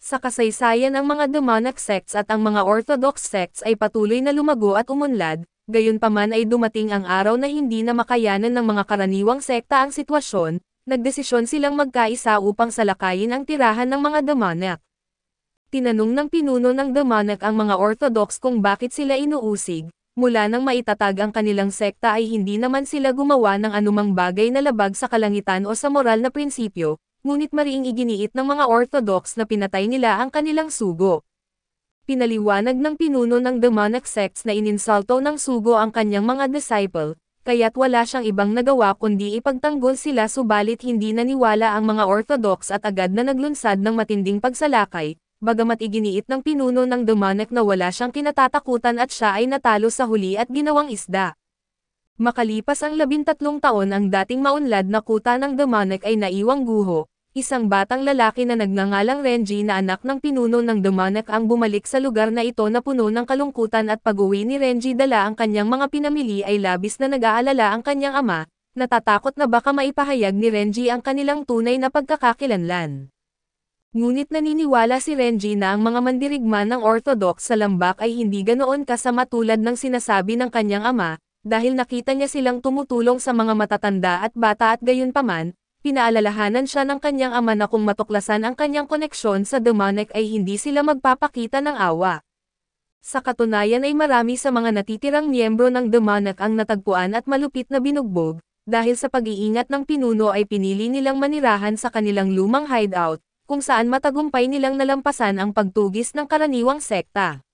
Sa kasaysayan ang mga demonic sects at ang mga orthodox sects ay patuloy na lumago at umunlad, gayunpaman ay dumating ang araw na hindi na makayanan ng mga karaniwang sekta ang sitwasyon, nagdesisyon silang magkaisa upang salakayin ang tirahan ng mga demonic. Tinanong ng pinuno ng demonic ang mga orthodox kung bakit sila inuusig, mula nang maitatag ang kanilang sekta ay hindi naman sila gumawa ng anumang bagay na labag sa kalangitan o sa moral na prinsipyo, ngunit mariing iginiit ng mga orthodox na pinatay nila ang kanilang sugo. Pinaliwanag ng pinuno ng demonic sects na ininsulto ng sugo ang kanyang mga disciple, kaya't wala siyang ibang nagawa kundi ipagtanggol sila subalit hindi naniwala ang mga orthodox at agad na naglunsad ng matinding pagsalakay, bagamat iginiit ng pinuno ng demonic na wala siyang kinatatakutan at siya ay natalo sa huli at ginawang isda. Makalipas ang 13 taon ang dating maunlad na kuta ng demonic ay naiwang guho, isang batang lalaki na nagngangalang Renji na anak ng pinuno ng demonic ang bumalik sa lugar na ito na puno ng kalungkutan at pag-uwi ni Renji dala ang kanyang mga pinamili ay labis na nag-aalala ang kanyang ama, natatakot na baka maipahayag ni Renji ang kanilang tunay na pagkakakilanlan. Ngunit naniniwala si Renji na ang mga mandirigma ng orthodox sa lambak ay hindi ganoon kasama tulad ng sinasabi ng kanyang ama, dahil nakita niya silang tumutulong sa mga matatanda at bata at gayunpaman, pinaalalahanan siya ng kanyang ama na kung matuklasan ang kanyang koneksyon sa demonic ay hindi sila magpapakita ng awa. Sa katunayan ay marami sa mga natitirang miyembro ng demonic ang natagpuan at malupit na binugbog, dahil sa pag-iingat ng pinuno ay pinili nilang manirahan sa kanilang lumang hideout, kung saan matagumpay nilang nalampasan ang pagtugis ng karaniwang sekta.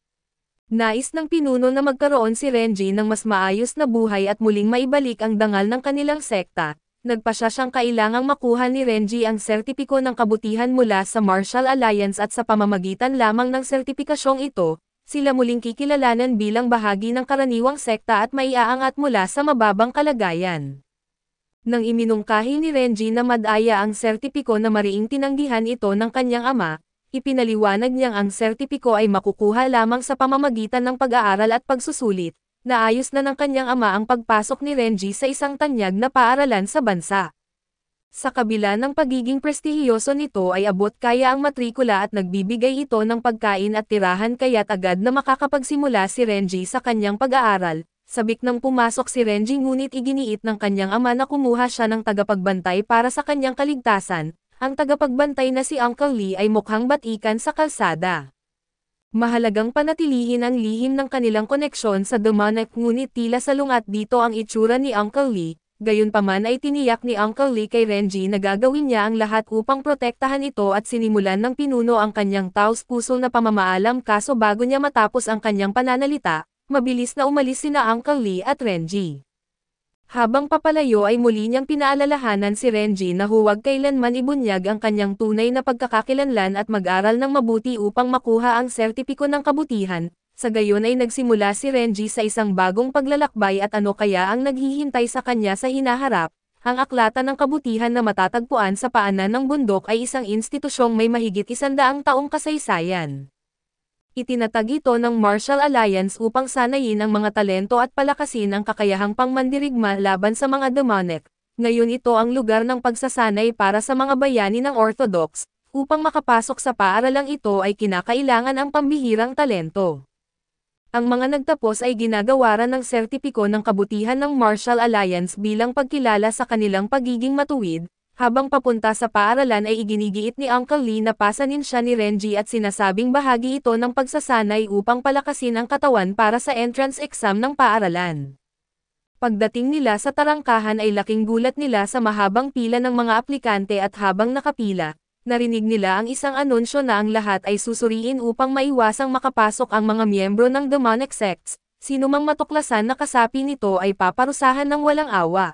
Nais ng pinuno na magkaroon si Renji ng mas maayos na buhay at muling maibalik ang dangal ng kanilang sekta. Nagpasya siyang kailangang makuha ni Renji ang sertipiko ng kabutihan mula sa Martial Alliance at sa pamamagitan lamang ng sertipikasyong ito, sila muling kikilalanan bilang bahagi ng karaniwang sekta at maiaangat mula sa mababang kalagayan. Nang iminungkahi ni Renji na madaya ang sertipiko na mariing tinanggihan ito ng kanyang ama, ipinaliwanag niyang ang sertipiko ay makukuha lamang sa pamamagitan ng pag-aaral at pagsusulit. Naayos na ng kanyang ama ang pagpasok ni Renji sa isang tanyag na paaralan sa bansa. Sa kabila ng pagiging prestihiyoso nito ay abot kaya ang matrikula at nagbibigay ito ng pagkain at tirahan kaya't agad na makakapagsimula si Renji sa kanyang pag-aaral. Sabik nang pumasok si Renji ngunit iginiit ng kanyang ama na kumuha siya ng tagapagbantay para sa kanyang kaligtasan. Ang tagapagbantay na si Uncle Lee ay mukhang batikan sa kalsada. Mahalagang panatilihin ang lihim ng kanilang koneksyon sa demonic ngunit tila salungat dito ang itsura ni Uncle Lee, gayunpaman ay tiniyak ni Uncle Lee kay Renji na gagawin niya ang lahat upang protektahan ito at sinimulan ng pinuno ang kanyang taos-puso na pamamaalam kaso bago niya matapos ang kanyang pananalita, mabilis na umalis sina Uncle Lee at Renji. Habang papalayo ay muli niyang pinaalalahanan si Renji na huwag kailanman ibunyag ang kanyang tunay na pagkakakilanlan at mag-aral ng mabuti upang makuha ang sertipiko ng kabutihan. Sa gayon ay nagsimula si Renji sa isang bagong paglalakbay at ano kaya ang naghihintay sa kanya sa hinaharap. Ang aklatan ng kabutihan na matatagpuan sa paanan ng bundok ay isang institusyong may mahigit 100 taong kasaysayan. Itinatag ito ng Martial Alliance upang sanayin ang mga talento at palakasin ang kakayahang pangmandirigma laban sa mga demonic. Ngayon ito ang lugar ng pagsasanay para sa mga bayani ng Orthodox. Upang makapasok sa paaralang ito ay kinakailangan ang pambihirang talento. Ang mga nagtapos ay ginagawaran ng sertipiko ng kabutihan ng Martial Alliance bilang pagkilala sa kanilang pagiging matuwid. Habang papunta sa paaralan ay iginigiit ni Uncle Lee na pasanin siya ni Renji at sinasabing bahagi ito ng pagsasanay upang palakasin ang katawan para sa entrance exam ng paaralan. Pagdating nila sa tarangkahan ay laking gulat nila sa mahabang pila ng mga aplikante at habang nakapila, narinig nila ang isang anunsyo na ang lahat ay susuriin upang maiwasang makapasok ang mga miyembro ng demonic sects, sino mang matuklasan na kasapi nito ay paparusahan ng walang awa.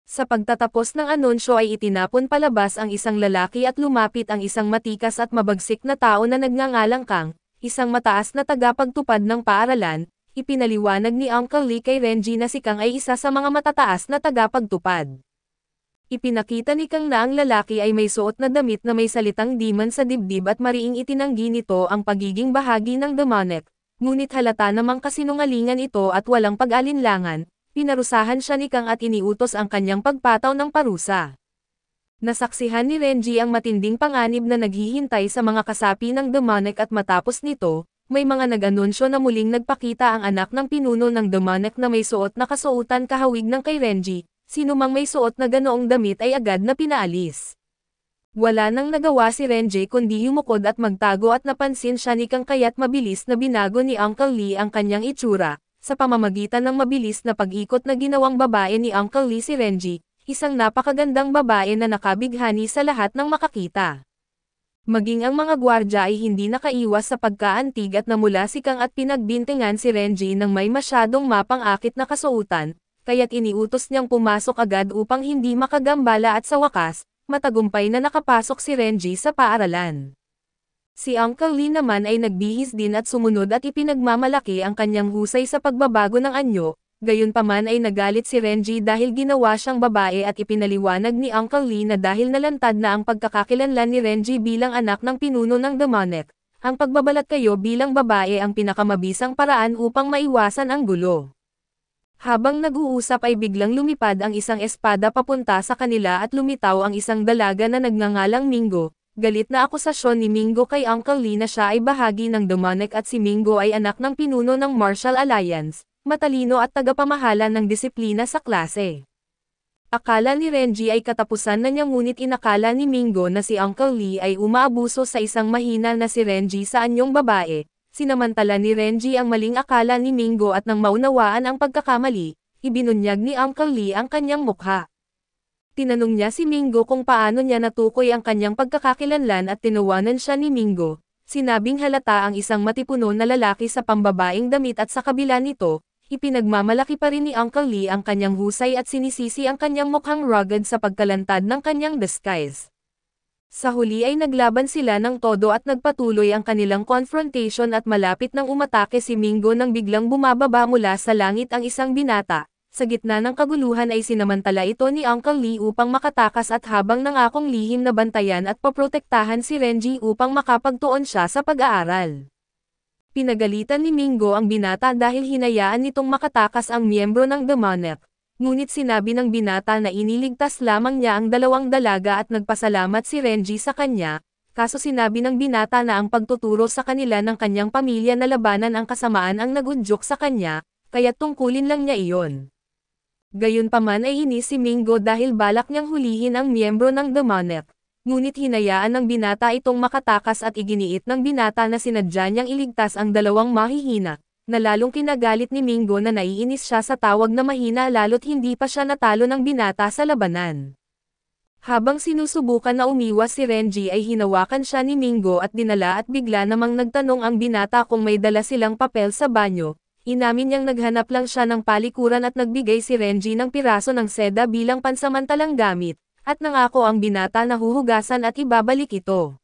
Sa pagtatapos ng anunsyo ay itinapon palabas ang isang lalaki at lumapit ang isang matikas at mabagsik na tao na nagngangalang Kang, isang mataas na tagapagtupad ng paaralan. Ipinaliwanag ni Uncle Lee kay Renji na si Kang ay isa sa mga matataas na tagapagtupad. Ipinakita ni Kang na ang lalaki ay may suot na damit na may salitang demon sa dibdib at mariing itinanggi nito ang pagiging bahagi ng demonic, ngunit halata namang kasinungalingan ito at walang pag-alinlangan. Pinarusahan siya ni Kang at iniutos ang kanyang pagpataw ng parusa. Nasaksihan ni Renji ang matinding panganib na naghihintay sa mga kasapi ng demonic at matapos nito, may mga nag-anunsyo na muling nagpakita ang anak ng pinuno ng demonic na may suot na kasuotan kahawig ng kay Renji, sinumang may suot na ganoong damit ay agad na pinaalis. Wala nang nagawa si Renji kundi yumukod at magtago at napansin siya ni Kang kaya't mabilis na binago ni Uncle Lee ang kanyang itsura, sa pamamagitan ng mabilis na pag-ikot na ginawang babae ni Uncle Lee si Renji, isang napakagandang babae na nakabighani sa lahat ng makakita. Maging ang mga gwardya ay hindi nakaiwas sa pagkaantig at namula si Kang at pinagbintingan si Renji ng may masyadong mapang-akit na kasuotan, kaya't iniutos niyang pumasok agad upang hindi makagambala at sa wakas, matagumpay na nakapasok si Renji sa paaralan. Si Uncle Lee naman ay nagbihis din at sumunod at ipinagmamalaki ang kanyang husay sa pagbabago ng anyo. Gayunpaman ay nagalit si Renji dahil ginawa siyang babae at ipinaliwanag ni Uncle Lee na dahil nalantad na ang pagkakakilanlan ni Renji bilang anak ng pinuno ng demonic, ang pagbabalat kayo bilang babae ang pinakamabisang paraan upang maiwasan ang gulo. Habang nag-uusap ay biglang lumipad ang isang espada papunta sa kanila at lumitaw ang isang dalaga na nagngangalang Mingo. Galit na akusasyon ni Mingo kay Uncle Lee na siya ay bahagi ng demonic at si Mingo ay anak ng pinuno ng Martial Alliance, matalino at tagapamahala ng disiplina sa klase. Akala ni Renji ay katapusan na niya ngunit inakala ni Mingo na si Uncle Lee ay umaabuso sa isang mahina na si Renji sa anyong babae, sinamantala ni Renji ang maling akala ni Mingo at nang maunawaan ang pagkakamali, ibinunyag ni Uncle Lee ang kanyang mukha. Tinanong niya si Mingo kung paano niya natukoy ang kanyang pagkakakilanlan at tinawanan siya ni Mingo. Sinabing halata ang isang matipuno na lalaki sa pambabaing damit at sa kabila nito, ipinagmamalaki pa rin ni Uncle Lee ang kanyang husay at sinisisi ang kanyang mukhang rugged sa pagkalantad ng kanyang disguise. Sa huli ay naglaban sila ng todo at nagpatuloy ang kanilang confrontation at malapit nang umatake si Mingo nang biglang bumababa mula sa langit ang isang binata. Sa gitna ng kaguluhan ay sinamantala ito ni Uncle Lee upang makatakas at habang nangakong lihim na bantayan at paprotektahan si Renji upang makapagtuon siya sa pag-aaral. Pinagalitan ni Mingo ang binata dahil hinayaan nitong makatakas ang miyembro ng demonic. Ngunit sinabi ng binata na iniligtas lamang niya ang dalawang dalaga at nagpasalamat si Renji sa kanya, kaso sinabi ng binata na ang pagtuturo sa kanila ng kanyang pamilya na labanan ang kasamaan ang nagudyok sa kanya, kaya tungkulin lang niya iyon. Gayunpaman ay inis si Mingo dahil balak niyang hulihin ang miyembro ng demonic. Ngunit hinayaan ng binata itong makatakas at iginiit ng binata na sinadya niyang iligtas ang dalawang mahihina, na lalong kinagalit ni Mingo na naiinis siya sa tawag na mahina lalo't hindi pa siya natalo ng binata sa labanan. Habang sinusubukan na umiwas si Renji ay hinawakan siya ni Mingo at dinala at bigla namang nagtanong ang binata kung may dala silang papel sa banyo. Inamin niyang naghanap lang siya ng palikuran at nagbigay si Renji ng piraso ng seda bilang pansamantalang gamit, at nangako ang binata na huhugasan at ibabalik ito.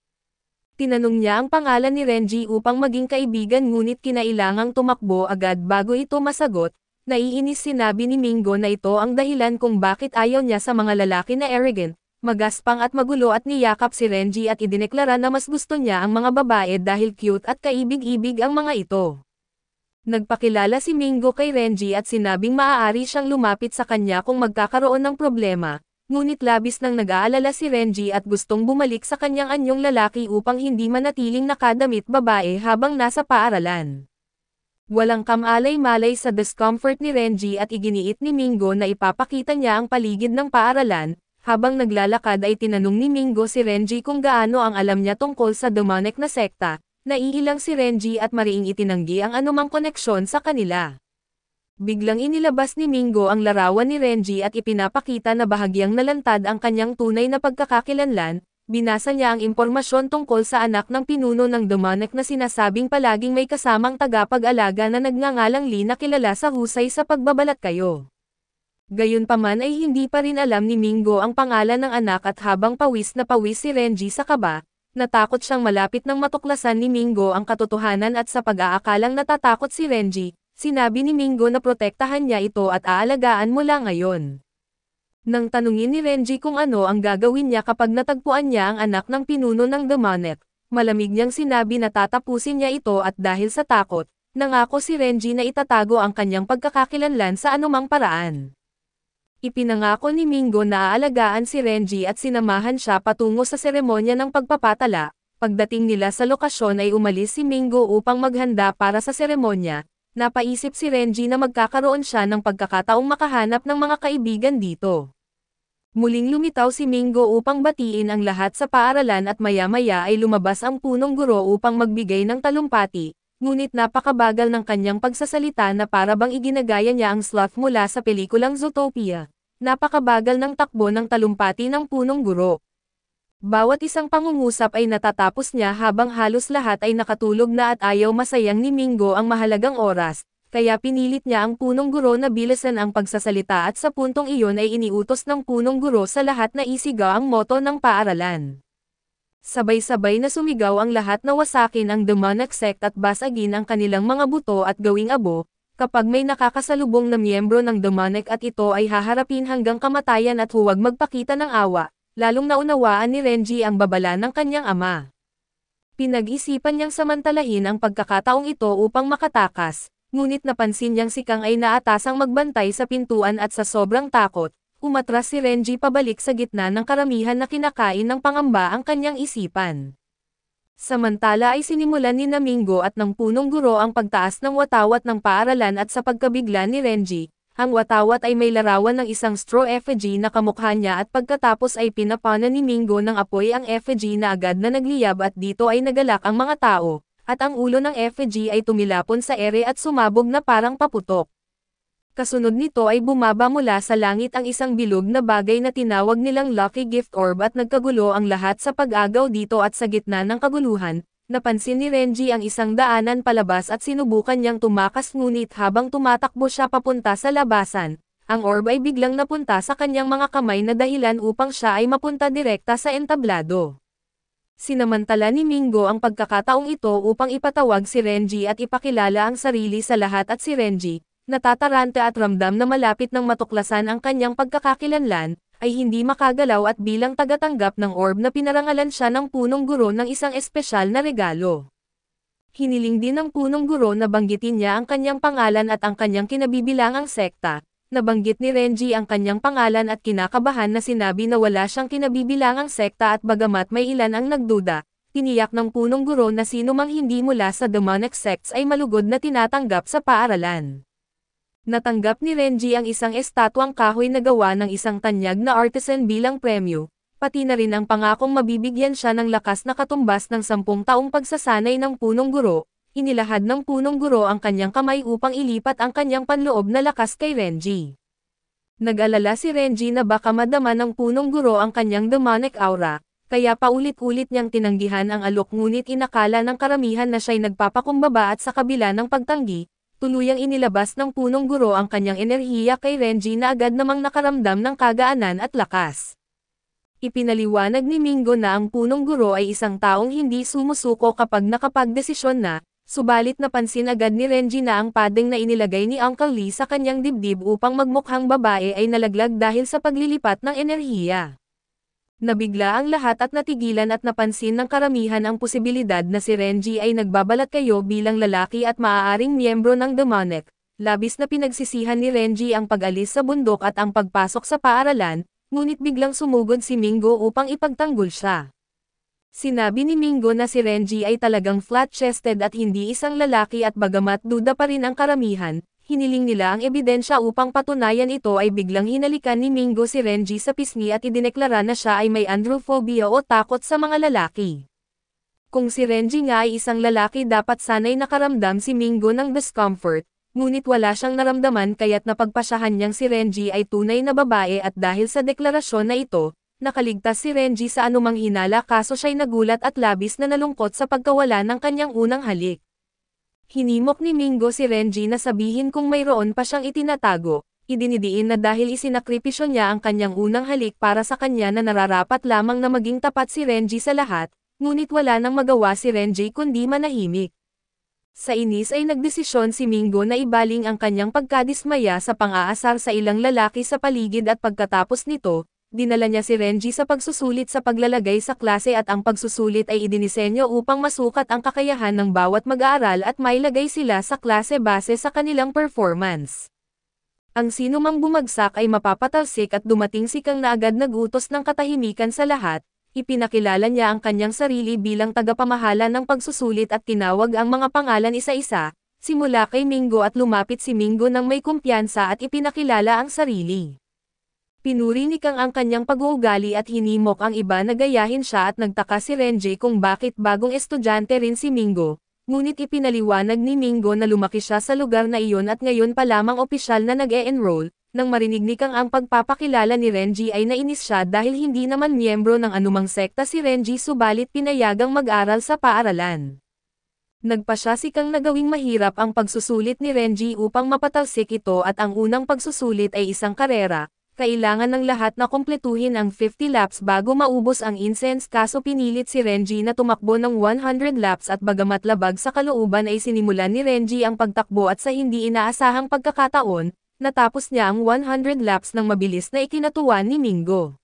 Tinanong niya ang pangalan ni Renji upang maging kaibigan ngunit kinailangang tumakbo agad bago ito masagot. Naiinis sinabi ni Mingo na ito ang dahilan kung bakit ayaw niya sa mga lalaki na arrogant, magaspang at magulo at niyakap si Renji at idineklara na mas gusto niya ang mga babae dahil cute at kaibig-ibig ang mga ito. Nagpakilala si Mingo kay Renji at sinabing maaari siyang lumapit sa kanya kung magkakaroon ng problema, ngunit labis nang nag-aalala si Renji at gustong bumalik sa kanyang anyong lalaki upang hindi manatiling nakadamit babae habang nasa paaralan. Walang kamalay-malay sa discomfort ni Renji at iginiit ni Mingo na ipapakita niya ang paligid ng paaralan. Habang naglalakad ay tinanong ni Mingo si Renji kung gaano ang alam niya tungkol sa demonic na sekta. Naiilang si Renji at mariing itinanggi ang anumang koneksyon sa kanila. Biglang inilabas ni Mingo ang larawan ni Renji at ipinapakita na bahagyang nalantad ang kanyang tunay na pagkakakilanlan. Binasa niya ang impormasyon tungkol sa anak ng pinuno ng demonic na sinasabing palaging may kasamang tagapag-alaga na nagngangalang Lee na kilala sa husay sa pagbabalat kayo. Gayunpaman ay hindi pa rin alam ni Mingo ang pangalan ng anak at habang pawis na pawis si Renji sa kaba, natakot siyang malapit nang matuklasan ni Mingo ang katotohanan at sa pag-aakalang natatakot si Renji, sinabi ni Mingo na protektahan niya ito at aalagaan mula ngayon. Nang tanungin ni Renji kung ano ang gagawin niya kapag natagpuan niya ang anak ng pinuno ng demonic, malamig niyang sinabi na tatapusin niya ito at dahil sa takot, nangako si Renji na itatago ang kanyang pagkakakilanlan sa anumang paraan. Ipinangako ni Mingo na aalagaan si Renji at sinamahan siya patungo sa seremonya ng pagpapatala. Pagdating nila sa lokasyon ay umalis si Mingo upang maghanda para sa seremonya. Napaisip si Renji na magkakaroon siya ng pagkakataong makahanap ng mga kaibigan dito. Muling lumitaw si Mingo upang batiin ang lahat sa paaralan at maya-maya ay lumabas ang punong guro upang magbigay ng talumpati, ngunit napakabagal ng kanyang pagsasalita na para bang iginagaya niya ang sloth mula sa pelikulang Zootopia. Napakabagal ng takbo ng talumpati ng punong guro. Bawat isang pangungusap ay natatapos niya habang halos lahat ay nakatulog na at ayaw masayang ni Mingo ang mahalagang oras, kaya pinilit niya ang punong guro na bilisan ang pagsasalita at sa puntong iyon ay iniutos ng punong guro sa lahat na isigaw ang moto ng paaralan. Sabay-sabay na sumigaw ang lahat na wasakin ang demonic sect at basagin ang kanilang mga buto at gawing abo, kapag may nakakasalubong na miyembro ng demonic at ito ay haharapin hanggang kamatayan at huwag magpakita ng awa, lalong naunawaan ni Renji ang babala ng kanyang ama. Pinag-isipan niyang samantalahin ang pagkakataong ito upang makatakas, ngunit napansin niyang si Kang ay naatasang magbantay sa pintuan at sa sobrang takot, umatras si Renji pabalik sa gitna ng karamihan na kinakain ng pangamba ang kanyang isipan. Samantala ay sinimulan ni Mingo at ng punong guro ang pagtaas ng watawat ng paaralan at sa pagkabigla ni Renji, ang watawat ay may larawan ng isang straw effigy na kamukha niya at pagkatapos ay pinapana ni Mingo ng apoy ang effigy na agad na nagliyab at dito ay nagalak ang mga tao, at ang ulo ng effigy ay tumilapon sa ere at sumabog na parang paputok. Kasunod nito ay bumaba mula sa langit ang isang bilog na bagay na tinawag nilang Lucky Gift Orb at nagkagulo ang lahat sa pag-agaw dito at sa gitna ng kaguluhan, napansin ni Renji ang isang daanan palabas at sinubukan niyang tumakas ngunit habang tumatakbo siya papunta sa labasan, ang orb ay biglang napunta sa kanyang mga kamay na dahilan upang siya ay mapunta direkta sa entablado. Sinamantala ni Mingo ang pagkakataong ito upang ipatawag si Renji at ipakilala ang sarili sa lahat at si Renji, natataranta at ramdam na malapit ng matuklasan ang kanyang pagkakakilanlan, ay hindi makagalaw at bilang tagatanggap ng orb na pinarangalan siya ng punong guro ng isang espesyal na regalo. Hiniling din ng punong guro na banggitin niya ang kanyang pangalan at ang kanyang kinabibilangang sekta. Nabanggit ni Renji ang kanyang pangalan at kinakabahan na sinabi na wala siyang kinabibilangang sekta at bagamat may ilan ang nagduda, tiniyak ng punong guro na sino mang hindi mula sa demonic sects ay malugod na tinatanggap sa paaralan. Natanggap ni Renji ang isang estatwang kahoy na gawa ng isang tanyag na artisan bilang premyo, pati na rin ang pangakong mabibigyan siya ng lakas na katumbas ng 10 taong pagsasanay ng punong guro. Inilahad ng punong guro ang kanyang kamay upang ilipat ang kanyang panloob na lakas kay Renji. Nag-alala si Renji na baka madama ng punong guro ang kanyang demonic aura, kaya paulit-ulit niyang tinanggihan ang alok ngunit inakala ng karamihan na siya'y nagpapakumbaba at sa kabila ng pagtanggi, tuluyang inilabas ng punong guro ang kanyang enerhiya kay Renji na agad namang nakaramdam ng kagaanan at lakas. Ipinaliwanag ni Mingo na ang punong guro ay isang taong hindi sumusuko kapag nakapagdesisyon na, subalit napansin agad ni Renji na ang padding na inilagay ni Uncle Lee sa kanyang dibdib upang magmukhang babae ay nalaglag dahil sa paglilipat ng enerhiya. Nabigla ang lahat at natigilan at napansin ng karamihan ang posibilidad na si Renji ay nagbabalat kayo bilang lalaki at maaaring miyembro ng demonic. Labis na pinagsisihan ni Renji ang pag-alis sa bundok at ang pagpasok sa paaralan, ngunit biglang sumugod si Mingo upang ipagtanggol siya. Sinabi ni Mingo na si Renji ay talagang flat-chested at hindi isang lalaki at bagamat duda pa rin ang karamihan, hiniling nila ang ebidensya upang patunayan ito ay biglang hinalikan ni Mingo si Renji sa pisngi at idineklara na siya ay may androphobia o takot sa mga lalaki. Kung si Renji nga ay isang lalaki dapat sanay nakaramdam si Mingo ng discomfort, ngunit wala siyang naramdaman kaya't napagpasyahan niyang si Renji ay tunay na babae at dahil sa deklarasyon na ito, nakaligtas si Renji sa anumang hinala kaso siya'y nagulat at labis na nalungkot sa pagkawala ng kanyang unang halik. Hinimok ni Mingo si Renji na sabihin kung mayroon pa siyang itinatago, idinidiin na dahil isinakripisyo niya ang kanyang unang halik para sa kanya na nararapat lamang na maging tapat si Renji sa lahat, ngunit wala nang magawa si Renji kundi manahimik. Sa inis ay nagdesisyon si Mingo na ibaling ang kanyang pagkadismaya sa pang-aasar sa ilang lalaki sa paligid at pagkatapos nito, dinala niya si Renji sa pagsusulit sa paglalagay sa klase at ang pagsusulit ay idinisenyo upang masukat ang kakayahan ng bawat mag-aaral at mailagay sila sa klase base sa kanilang performance. Ang sinumang bumagsak ay mapapatalsik at dumating si Kang na agad nagutos ng katahimikan sa lahat, ipinakilala niya ang kanyang sarili bilang tagapamahala ng pagsusulit at tinawag ang mga pangalan isa-isa, simula kay Mingo at lumapit si Mingo ng may kumpiyansa at ipinakilala ang sarili. Pinuri ni Kang ang kanyang pag-uugali at hinimok ang iba na gayahin siya at nagtaka si Renji kung bakit bagong estudyante rin si Mingo, ngunit ipinaliwanag ni Mingo na lumaki siya sa lugar na iyon at ngayon pa lamang opisyal na nag-e-enroll. Nang marinig ni Kang ang pagpapakilala ni Renji ay nainis siya dahil hindi naman miyembro ng anumang sekta si Renji subalit pinayagang mag-aral sa paaralan. Nagpa siya si Kang na gawing mahirap ang pagsusulit ni Renji upang mapatalsik ito at ang unang pagsusulit ay isang karera. Kailangan ng lahat na kumpletuhin ang 50 laps bago maubos ang incense kaso pinilit si Renji na tumakbo ng 100 laps at bagamat labag sa kalooban ay sinimulan ni Renji ang pagtakbo at sa hindi inaasahang pagkakataon, natapos niya ang 100 laps ng mabilis na ikinatuwa ni Mingo.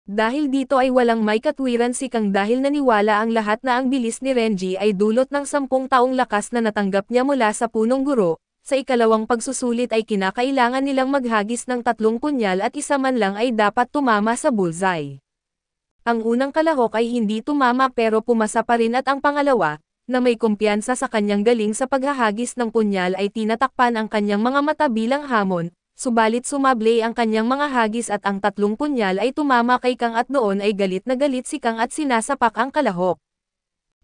Dahil dito ay walang may katwiran si Kang dahil naniwala ang lahat na ang bilis ni Renji ay dulot ng 10 taong lakas na natanggap niya mula sa punong guro. Sa ikalawang pagsusulit ay kinakailangan nilang maghagis ng 3 punyal at isa man lang ay dapat tumama sa bullseye. Ang unang kalahok ay hindi tumama pero pumasa pa rin at ang pangalawa, na may kumpiyansa sa kanyang galing sa paghahagis ng punyal ay tinatakpan ang kanyang mga mata bilang hamon, subalit sumable ang kanyang mga hagis at ang 3 punyal ay tumama kay Kang at doon ay galit na galit si Kang at sinasapak ang kalahok.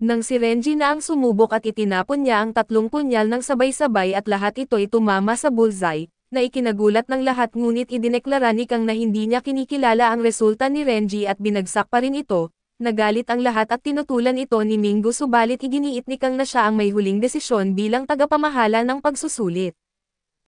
Nang si Renji na ang sumubok at itinapon niya ang 3 punyal ng sabay-sabay at lahat ito'y tumama sa bullseye, na ikinagulat ng lahat ngunit idineklara ni Kang na hindi niya kinikilala ang resulta ni Renji at binagsak pa rin ito, nagalit ang lahat at tinutulan ito ni Mingo subalit iginiit ni Kang na siya ang may huling desisyon bilang tagapamahala ng pagsusulit.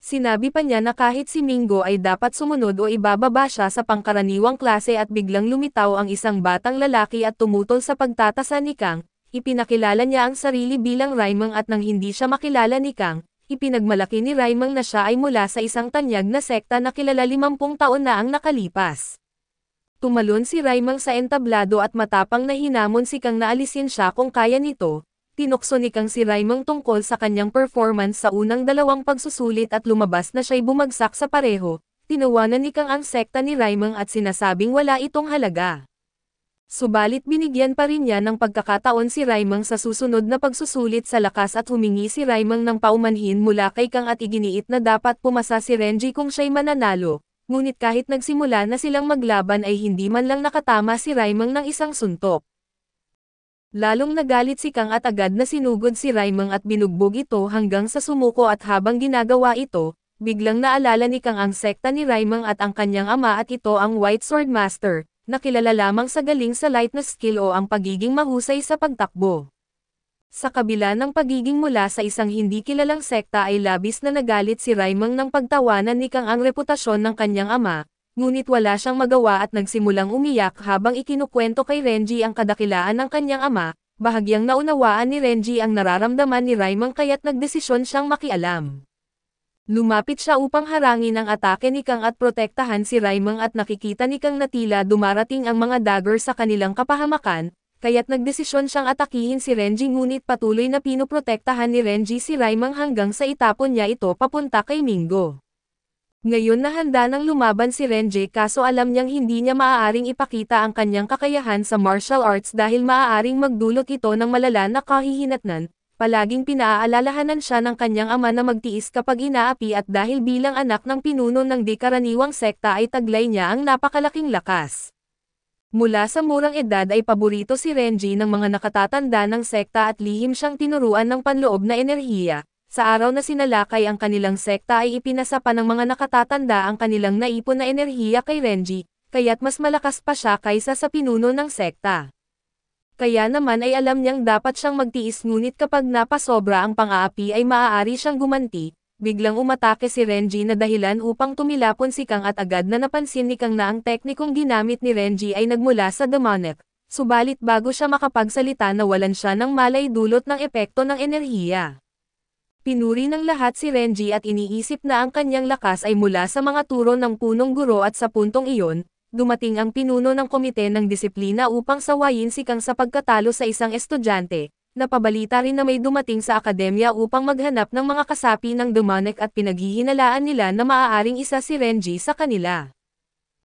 Sinabi pa niya na kahit si Mingo ay dapat sumunod o ibababa siya sa pangkaraniwang klase at biglang lumitaw ang isang batang lalaki at tumutol sa pagtatasa ni Kang. Ipinakilala niya ang sarili bilang Raimang at nang hindi siya makilala ni Kang, ipinagmalaki ni Raimang na siya ay mula sa isang tanyag na sekta na kilala 50 taon na ang nakalipas. Tumalon si Raimang sa entablado at matapang na hinamon si Kang na alisin siya kung kaya nito. Tinukso ni Kang si Raimang tungkol sa kanyang performance sa unang 2 pagsusulit at lumabas na siya'y bumagsak sa pareho. Tinawanan ni Kang ang sekta ni Raimang at sinasabing wala itong halaga. Subalit binigyan pa rin niya ng pagkakataon si Raimang sa susunod na pagsusulit sa lakas at humingi si Raimang ng paumanhin mula kay Kang at iginiit na dapat pumasa si Renji kung siya'y mananalo, ngunit kahit nagsimula na silang maglaban ay hindi man lang nakatama si Raimang ng isang suntok. Lalong nagalit si Kang at agad na sinugod si Raimang at binugbog ito hanggang sa sumuko at habang ginagawa ito, biglang naalala ni Kang ang sekta ni Raimang at ang kanyang ama at ito ang White Sword Master, na kilala lamang sa galing sa light na skill o ang pagiging mahusay sa pagtakbo. Sa kabila ng pagiging mula sa isang hindi kilalang sekta ay labis na nagalit si Raimang nang pagtawanan ni Kang ang reputasyon ng kanyang ama, ngunit wala siyang magawa at nagsimulang umiyak habang ikinukwento kay Renji ang kadakilaan ng kanyang ama, bahagyang naunawaan ni Renji ang nararamdaman ni Raimang kaya't nagdesisyon siyang makialam. Lumapit siya upang harangin ang atake ni Kang at protektahan si Raimang at nakikita ni Kang na tila dumarating ang mga dagger sa kanilang kapahamakan, kaya't nagdesisyon siyang atakihin si Renji ngunit patuloy na pinoprotektahan ni Renji si Raimang hanggang sa itapon niya ito papunta kay Mingo. Ngayon na handa nang lumaban si Renji kaso alam niyang hindi niya maaaring ipakita ang kanyang kakayahan sa martial arts dahil maaaring magdulot ito ng malala na kahihinatnan. Palaging pinaaalalahanan siya ng kanyang ama na magtiis kapag inaapi at dahil bilang anak ng pinuno ng di karaniwang sekta ay taglay niya ang napakalaking lakas. Mula sa murang edad ay paborito si Renji ng mga nakatatanda ng sekta at lihim siyang tinuruan ng panloob na enerhiya. Sa araw na sinalakay ang kanilang sekta ay ipinasa pa ng mga nakatatanda ang kanilang naipon na enerhiya kay Renji, kaya't mas malakas pa siya kaysa sa pinuno ng sekta. Kaya naman ay alam niyang dapat siyang magtiis ngunit kapag napasobra ang pang-aapi ay maaari siyang gumanti, biglang umatake si Renji na dahilan upang tumilapon si Kang at agad na napansin ni Kang na ang teknikong ginamit ni Renji ay nagmula sa demonic, subalit bago siya makapagsalita nawalan siya ng malay dulot ng epekto ng enerhiya. Pinuri ng lahat si Renji at iniisip na ang kanyang lakas ay mula sa mga turo ng punong guro at sa puntong iyon, dumating ang pinuno ng komite ng disiplina upang sawayin si Kang sa pagkatalo sa isang estudyante, napabalita rin na may dumating sa akademya upang maghanap ng mga kasapi ng demonic at pinaghihinalaan nila na maaaring isa si Renji sa kanila.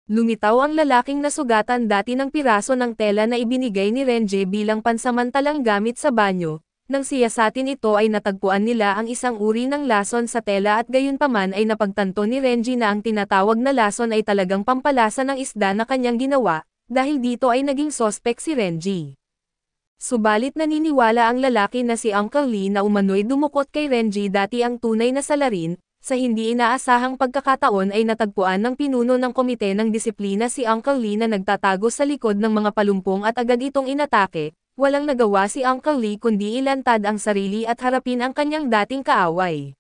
Lumitaw ang lalaking nasugatan dati ng piraso ng tela na ibinigay ni Renji bilang pansamantalang gamit sa banyo. Nang siyasatin ito ay natagpuan nila ang isang uri ng lason sa tela at gayunpaman ay napagtanto ni Renji na ang tinatawag na lason ay talagang pampalasa ng isda na kanyang ginawa, dahil dito ay naging sospek si Renji. Subalit naniniwala ang lalaki na si Uncle Lee na umano'y dumukot kay Renji dati ang tunay na salarin. Sa hindi inaasahang pagkakataon ay natagpuan ng pinuno ng komite ng disiplina si Uncle Lee na nagtatago sa likod ng mga palumpong at agad itong inatake. Walang nagawa si Uncle Lee kundi ilantad ang sarili at harapin ang kanyang dating kaaway.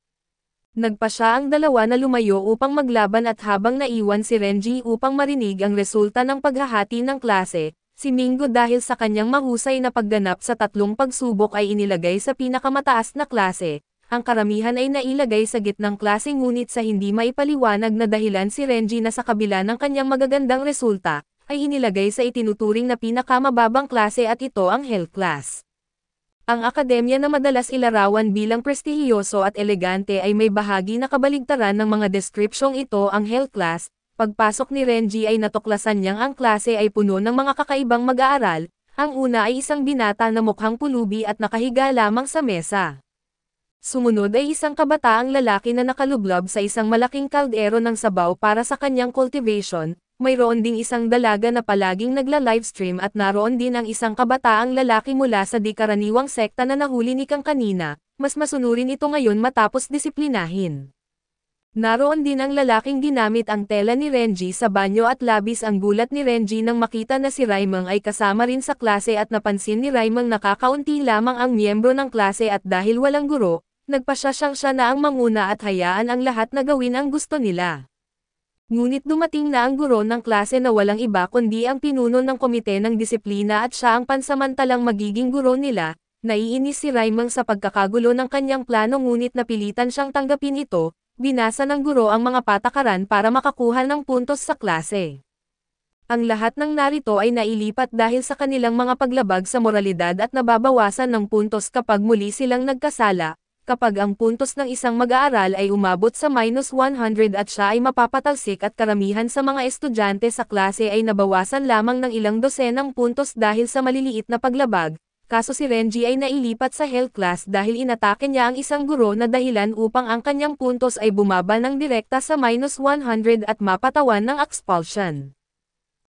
Nagpa siya ang dalawa na lumayo upang maglaban at habang naiwan si Renji upang marinig ang resulta ng paghahati ng klase, si Mingo dahil sa kanyang mahusay na pagganap sa 3 pagsubok ay inilagay sa pinakamataas na klase. Ang karamihan ay nailagay sa gitnang klase ngunit sa hindi maipaliwanag na dahilan si Renji na sa kabila ng kanyang magagandang resulta, ay inilagay sa itinuturing na pinakamababang klase at ito ang Hell Class. Ang akademya na madalas ilarawan bilang prestihiyoso at elegante ay may bahagi na kabaligtaran ng mga deskripsyong ito ang Hell Class. Pagpasok ni Renji ay natuklasan niyang ang klase ay puno ng mga kakaibang mag-aaral. Ang una ay isang binata na mukhang pulubi at nakahiga lamang sa mesa. Sumunod ay isang kabataang lalaki na nakalublob sa isang malaking kaldero ng sabaw para sa kanyang cultivation. Mayroon ding isang dalaga na palaging nagla-livestream at naroon din ang isang kabataang lalaki mula sa di karaniwang sekta na nahuli ni Kang kanina, mas masunurin ito ngayon matapos disiplinahin. Naroon din ang lalaking ginamit ang tela ni Renji sa banyo at labis ang gulat ni Renji nang makita na si Raimeng ay kasama rin sa klase at napansin ni Raimeng na kakaunti lamang ang miyembro ng klase at dahil walang guro, nagpasya siya na ang manguna at hayaan ang lahat na gawin ang gusto nila. Ngunit dumating na ang guro ng klase na walang iba kundi ang pinuno ng komite ng disiplina at siya ang pansamantalang magiging guro nila. Naiinis si Raimeng sa pagkakagulo ng kanyang plano ngunit napilitan siyang tanggapin ito. Binasa ng guro ang mga patakaran para makakuha ng puntos sa klase. Ang lahat ng narito ay nailipat dahil sa kanilang mga paglabag sa moralidad at nababawasan ng puntos kapag muli silang nagkasala. Kapag ang puntos ng isang mag-aaral ay umabot sa -100 at siya ay mapapatalsik at karamihan sa mga estudyante sa klase ay nabawasan lamang ng ilang dosenang puntos dahil sa maliliit na paglabag, kaso si Renji ay nailipat sa Hell Class dahil inatake niya ang isang guro na dahilan upang ang kanyang puntos ay bumaba ng direkta sa -100 at mapatawan ng expulsion.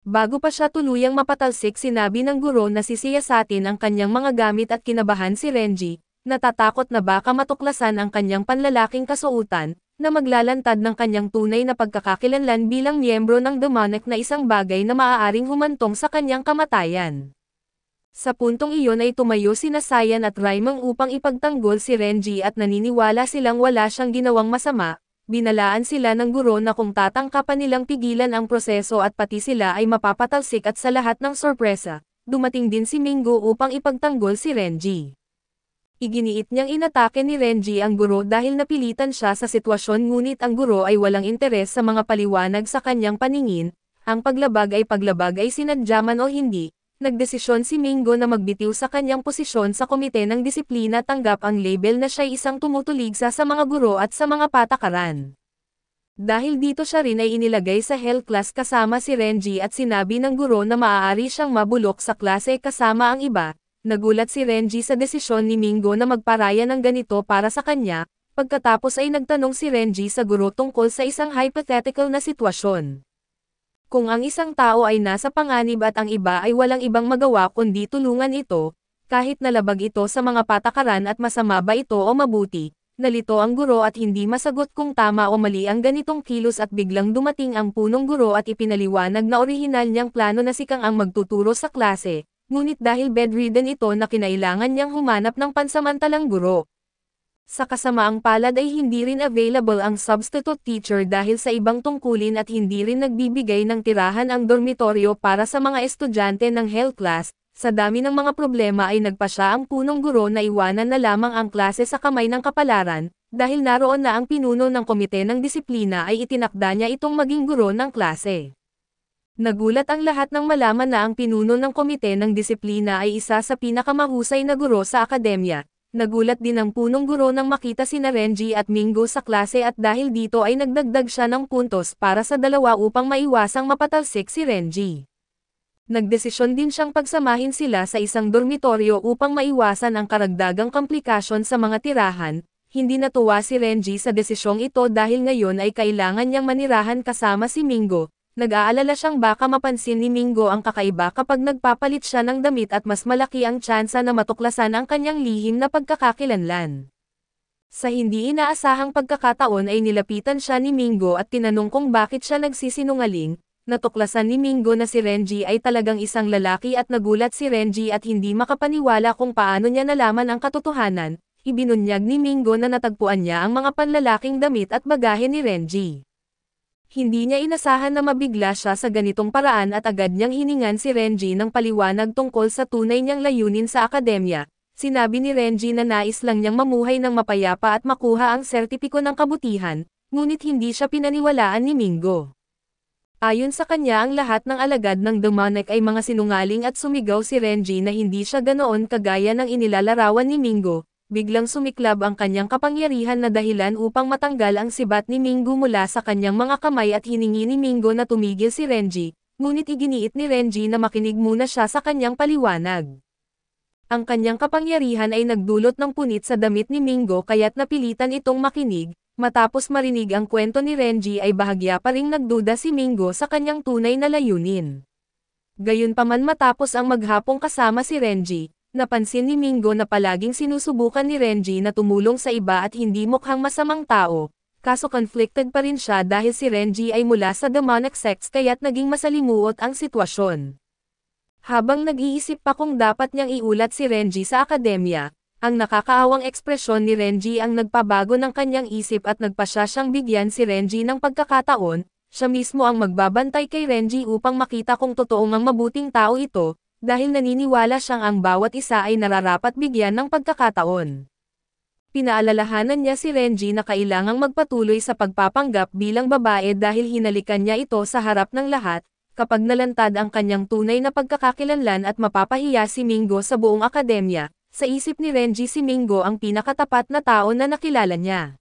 Bago pa siya tuluyang mapatalsik sinabi ng guro na sisiyasatin ang kanyang mga gamit at kinabahan si Renji. Natatakot na baka matuklasan ang kanyang panlalaking kasuotan, na maglalantad ng kanyang tunay na pagkakakilanlan bilang miyembro ng demonic na isang bagay na maaaring humantong sa kanyang kamatayan. Sa puntong iyon ay tumayo sina Saiyan at Raimeng upang ipagtanggol si Renji at naniniwala silang wala siyang ginawang masama. Binalaan sila ng guro na kung tatangkapan nilang pigilan ang proseso at pati sila ay mapapatalsik at sa lahat ng sorpresa, dumating din si Mingo upang ipagtanggol si Renji. Iginiit niyang inatake ni Renji ang guro dahil napilitan siya sa sitwasyon ngunit ang guro ay walang interes sa mga paliwanag sa kanyang paningin, ang paglabag ay sinadya man o hindi, nagdesisyon si Mingo na magbitiw sa kanyang posisyon sa komite ng disiplina tanggap ang label na siya'y isang tumutuligsa sa mga guro at sa mga patakaran. Dahil dito siya rin ay inilagay sa Hell Class kasama si Renji at sinabi ng guro na maaari siyang mabulok sa klase kasama ang iba. Nagulat si Renji sa desisyon ni Mingo na magparaya ng ganito para sa kanya, pagkatapos ay nagtanong si Renji sa guro tungkol sa isang hypothetical na sitwasyon. Kung ang isang tao ay nasa panganib at ang iba ay walang ibang magawa kundi tulungan ito, kahit nalabag ito sa mga patakaran at masama ba ito o mabuti, nalito ang guro at hindi masagot kung tama o mali ang ganitong kilos at biglang dumating ang punong guro at ipinaliwanag na orihinal niyang plano na si Kang ang magtuturo sa klase. Ngunit dahil bedridden ito na kinailangan niyang humanap ng pansamantalang guro. Sa kasamaang palad ay hindi rin available ang substitute teacher dahil sa ibang tungkulin at hindi rin nagbibigay ng tirahan ang dormitoryo para sa mga estudyante ng Hell Class. Sa dami ng mga problema ay nagpasya ang punong guro na iwanan na lamang ang klase sa kamay ng kapalaran, dahil naroon na ang pinuno ng komite ng disiplina ay itinakda niya itong maging guro ng klase. Nagulat ang lahat nang malaman na ang pinuno ng komite ng disiplina ay isa sa pinakamahusay na guro sa akademya. Nagulat din ang punong guro nang makita sina Renji at Mingo sa klase at dahil dito ay nagdagdag siya ng puntos para sa dalawa upang maiwasang mapatalsik si Renji. Nagdesisyon din siyang pagsamahin sila sa isang dormitoryo upang maiwasan ang karagdagang komplikasyon sa mga tirahan. Hindi natuwa si Renji sa desisyong ito dahil ngayon ay kailangan niyang manirahan kasama si Mingo. Nag-aalala siyang baka mapansin ni Mingo ang kakaiba kapag nagpapalit siya ng damit at mas malaki ang tsansa na matuklasan ang kanyang lihim na pagkakakilanlan. Sa hindi inaasahang pagkakataon ay nilapitan siya ni Mingo at tinanong kung bakit siya nagsisinungaling. Natuklasan ni Mingo na si Renji ay talagang isang lalaki at nagulat si Renji at hindi makapaniwala kung paano niya nalaman ang katotohanan. Ibinunyag ni Mingo na natagpuan niya ang mga panlalaking damit at bagahe ni Renji. Hindi niya inasahan na mabigla siya sa ganitong paraan at agad niyang hiningan si Renji ng paliwanag tungkol sa tunay niyang layunin sa akademya. Sinabi ni Renji na nais lang niyang mamuhay ng mapayapa at makuha ang sertipiko ng kabutihan, ngunit hindi siya pinaniwalaan ni Mingo. Ayon sa kanya ang lahat ng alagad ng demonic ay mga sinungaling at sumigaw si Renji na hindi siya ganoon kagaya ng inilalarawan ni Mingo. Biglang sumiklab ang kanyang kapangyarihan na dahilan upang matanggal ang sibat ni Mingo mula sa kanyang mga kamay at hiningi ni Mingo na tumigil si Renji, ngunit iginiit ni Renji na makinig muna siya sa kanyang paliwanag. Ang kanyang kapangyarihan ay nagdulot ng punit sa damit ni Mingo kaya't napilitan itong makinig. Matapos marinig ang kwento ni Renji ay bahagya pa ring nagduda si Mingo sa kanyang tunay na layunin. Gayunpaman matapos ang maghapong kasama si Renji, napansin ni Mingo na palaging sinusubukan ni Renji na tumulong sa iba at hindi mukhang masamang tao, kaso conflicted pa rin siya dahil si Renji ay mula sa demonic sects kaya't naging masalimuot ang sitwasyon. Habang nag-iisip pa kung dapat niyang iulat si Renji sa akademya, ang nakakaawang ekspresyon ni Renji ang nagpabago ng kanyang isip at nagpasya siyang bigyan si Renji ng pagkakataon, siya mismo ang magbabantay kay Renji upang makita kung totoong ang mabuting tao ito, dahil naniniwala siyang ang bawat isa ay nararapat bigyan ng pagkakataon. Pinaalalahanan niya si Renji na kailangang magpatuloy sa pagpapanggap bilang babae dahil hinalikan niya ito sa harap ng lahat, kapag nalantad ang kanyang tunay na pagkakakilanlan at mapapahiya si Mingo sa buong akademya, sa isip ni Renji si Mingo ang pinakatapat na tao na nakilala niya.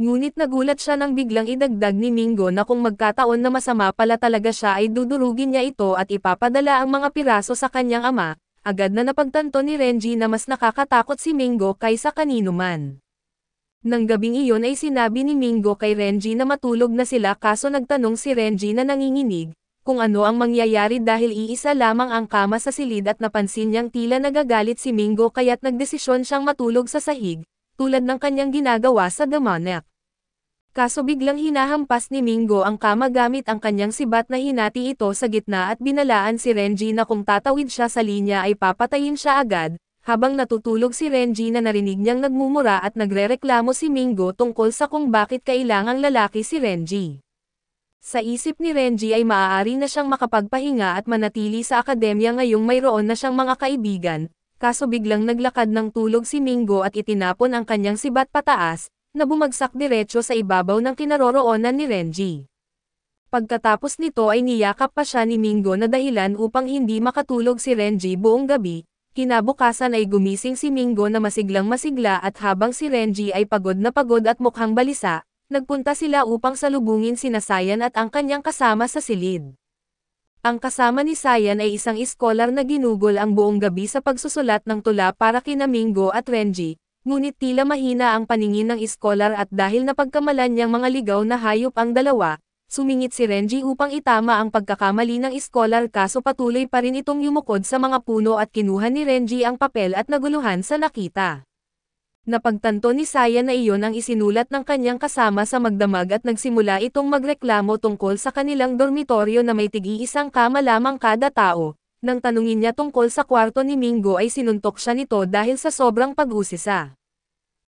Ngunit nagulat siya nang biglang idagdag ni Mingo na kung magkataon na masama pala talaga siya ay dudurugin niya ito at ipapadala ang mga piraso sa kanyang ama. Agad na napagtanto ni Renji na mas nakakatakot si Mingo kaysa kanino man. Nang gabing iyon ay sinabi ni Mingo kay Renji na matulog na sila kaso nagtanong si Renji na nanginginig, kung ano ang mangyayari dahil iisa lamang ang kama sa silid at napansin niyang tila nagagalit si Mingo kaya't nagdesisyon siyang matulog sa sahig, tulad ng kanyang ginagawa sa demonic. Kaso biglang hinahampas ni Mingo ang kama gamit ang kanyang sibat na hinati ito sa gitna at binalaan si Renji na kung tatawid siya sa linya ay papatayin siya agad, habang natutulog si Renji na narinig niyang nagmumura at nagrereklamo si Mingo tungkol sa kung bakit kailangang lalaki si Renji. Sa isip ni Renji ay maaari na siyang makapagpahinga at manatili sa akademya ngayong mayroon na siyang mga kaibigan, kaso biglang naglakad ng tulog si Mingo at itinapon ang kanyang sibat pataas, na bumagsak diretso sa ibabaw ng kinaroroonan ni Renji. Pagkatapos nito ay niyakap pa siya ni Mingo na dahilan upang hindi makatulog si Renji buong gabi. Kinabukasan ay gumising si Mingo na masiglang masigla at habang si Renji ay pagod at mukhang balisa, nagpunta sila upang salubungin sina Saiyan at ang kanyang kasama sa silid. Ang kasama ni Saiyan ay isang iskolar na ginugol ang buong gabi sa pagsusulat ng tula para kina Mingo at Renji. Ngunit tila mahina ang paningin ng iskolar at dahil napagkamalan niyang mga ligaw na hayop ang dalawa, sumingit si Renji upang itama ang pagkakamali ng iskolar kaso patuloy pa rin itong yumukod sa mga puno at kinuha ni Renji ang papel at naguluhan sa nakita. Napagtanto ni Saiyan na iyon ang isinulat ng kanyang kasama sa magdamag at nagsimula itong magreklamo tungkol sa kanilang dormitoryo na may tig-iisang kama lamang kada tao. Nang tanungin niya tungkol sa kwarto ni Mingo ay sinuntok siya nito dahil sa sobrang pag-usisa.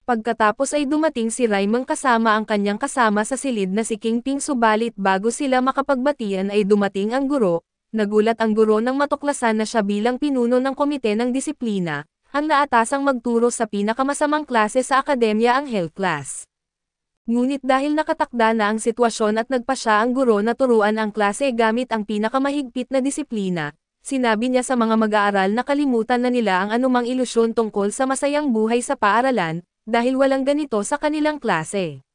Pagkatapos ay dumating si Raimong kasama ang kanyang kasama sa silid na si Kingping subalit bago sila makapagbatian ay dumating ang guro. Nagulat ang guro nang matuklasan na siya bilang pinuno ng komite ng disiplina, ang naatasang magturo sa pinakamasamang klase sa akademya ang Hell Class. Ngunit dahil nakatakda na ang sitwasyon at nagpa siya ang guro na turuan ang klase gamit ang pinakamahigpit na disiplina, sinabi niya sa mga mag-aaral na kalimutan na nila ang anumang ilusyon tungkol sa masayang buhay sa paaralan, dahil walang ganito sa kanilang klase.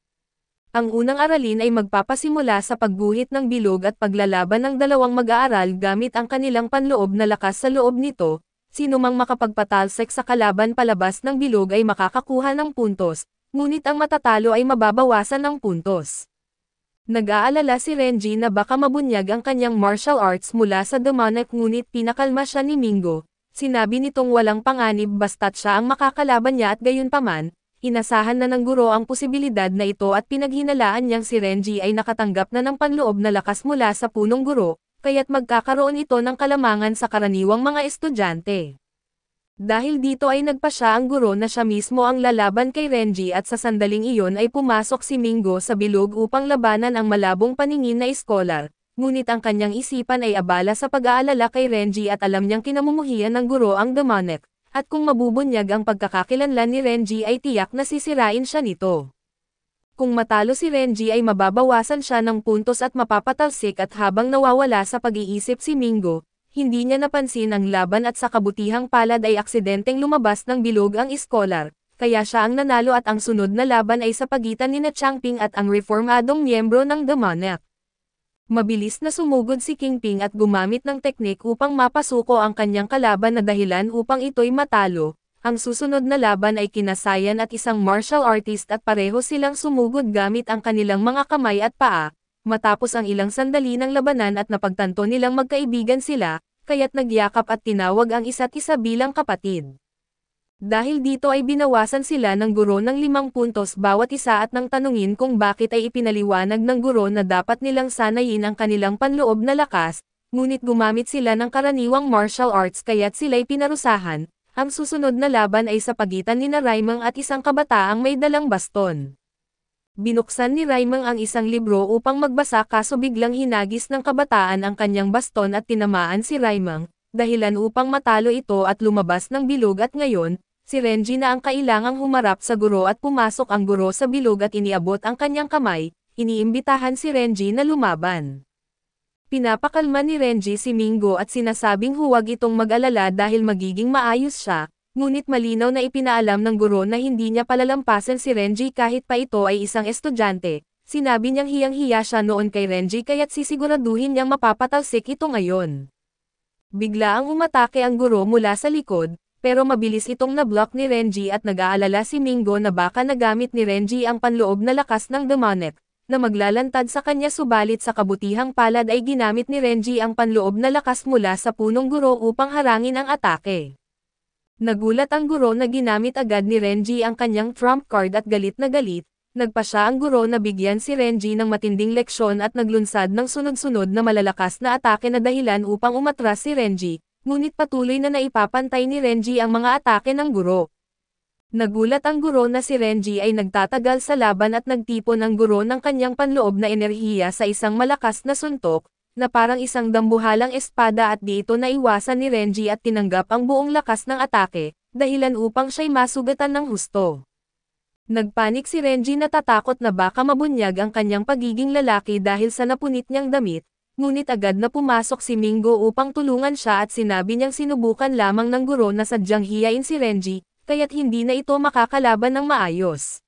Ang unang aralin ay magpapasimula sa pagguhit ng bilog at paglalaban ng dalawang mag-aaral gamit ang kanilang panloob na lakas sa loob nito. Sino mang makapagpatalsik sa kalaban palabas ng bilog ay makakakuha ng puntos, ngunit ang matatalo ay mababawasan ng puntos. Nag-aalala si Renji na baka mabunyag ang kanyang martial arts mula sa demonic ngunit pinakalma siya ni Mingo. Sinabi nitong walang panganib basta't siya ang makakalaban niya at gayunpaman, inasahan na ng guro ang posibilidad na ito at pinaghinalaan niyang si Renji ay nakatanggap na ng panloob na lakas mula sa punong guro, kaya't magkakaroon ito ng kalamangan sa karaniwang mga estudyante. Dahil dito ay nagpa siya ang guro na siya mismo ang lalaban kay Renji at sa sandaling iyon ay pumasok si Mingo sa bilog upang labanan ang malabong paningin na iskolar, ngunit ang kanyang isipan ay abala sa pag-aalala kay Renji at alam niyang kinamumuhian ng guro ang demonic. At kung mabubunyag ang pagkakakilanlan ni Renji ay tiyak na sisirain siya nito. Kung matalo si Renji ay mababawasan siya ng puntos at mapapatalsik at habang nawawala sa pag-iisip si Mingo, hindi niya napansin ang laban at sa kabutihang palad ay aksidenteng lumabas ng bilog ang iskolar, kaya siya ang nanalo at ang sunod na laban ay sa pagitan ni Changping at ang reformadong miyembro ng demonic. Mabilis na sumugod si Kingping at gumamit ng teknik upang mapasuko ang kanyang kalaban na dahilan upang ito'y matalo. Ang susunod na laban ay kina Saiyan at isang martial artist at pareho silang sumugod gamit ang kanilang mga kamay at paa. Matapos ang ilang sandali ng labanan at napagtanto nilang magkaibigan sila, kaya't nagyakap at tinawag ang isa't isa bilang kapatid. Dahil dito ay binawasan sila ng guro ng 5 puntos bawat isa at nang tanungin kung bakit ay ipinaliwanag ng guro na dapat nilang sanayin ang kanilang panloob na lakas, ngunit gumamit sila ng karaniwang martial arts kaya't sila'y pinarusahan. Ang susunod na laban ay sa pagitan ni Raimang at isang kabataang may dalang baston. Binuksan ni Raimang ang isang libro upang magbasa kaso biglang hinagis ng kabataan ang kanyang baston at tinamaan si Raimang, dahilan upang matalo ito at lumabas ng bilog at ngayon, si Renji na ang kailangang humarap sa guro at pumasok ang guro sa bilog at iniabot ang kanyang kamay, iniimbitahan si Renji na lumaban. Pinapakalma ni Renji si Mingo at sinasabing huwag itong mag-alala dahil magiging maayos siya, ngunit malinaw na ipinaalam ng guro na hindi niya palalampasan si Renji kahit pa ito ay isang estudyante. Sinabi niyang hiyang-hiya siya noon kay Renji kaya't sisiguraduhin niyang mapapatalsik ito ngayon. Bigla ang umatake ang guro mula sa likod, pero mabilis itong na-block ni Renji at nag-aalala si Mingo na baka nagamit ni Renji ang panloob na lakas ng demonic, na maglalantad sa kanya subalit sa kabutihang palad ay ginamit ni Renji ang panloob na lakas mula sa punong guro upang harangin ang atake. Nagulat ang guro na ginamit agad ni Renji ang kanyang trump card at galit na galit, nagpa siya ang guro na bigyan si Renji ng matinding leksyon at naglunsad ng sunod-sunod na malalakas na atake na dahilan upang umatras si Renji. Ngunit patuloy na naipapantay ni Renji ang mga atake ng guro. Nagulat ang guro na si Renji ay nagtatagal sa laban at nagtipon ang guro ng kanyang panloob na enerhiya sa isang malakas na suntok, na parang isang dambuhalang espada at di ito naiwasan ni Renji at tinanggap ang buong lakas ng atake, dahilan upang siya'y masugatan ng husto. Nagpanik si Renji na tatakot na baka mabunyag ang kanyang pagiging lalaki dahil sa napunit niyang damit. Ngunit agad na pumasok si Mingo upang tulungan siya at sinabi niyang sinubukan lamang ng guro na sadyang hiyain si Renji, kaya't hindi na ito makakalaban ng maayos.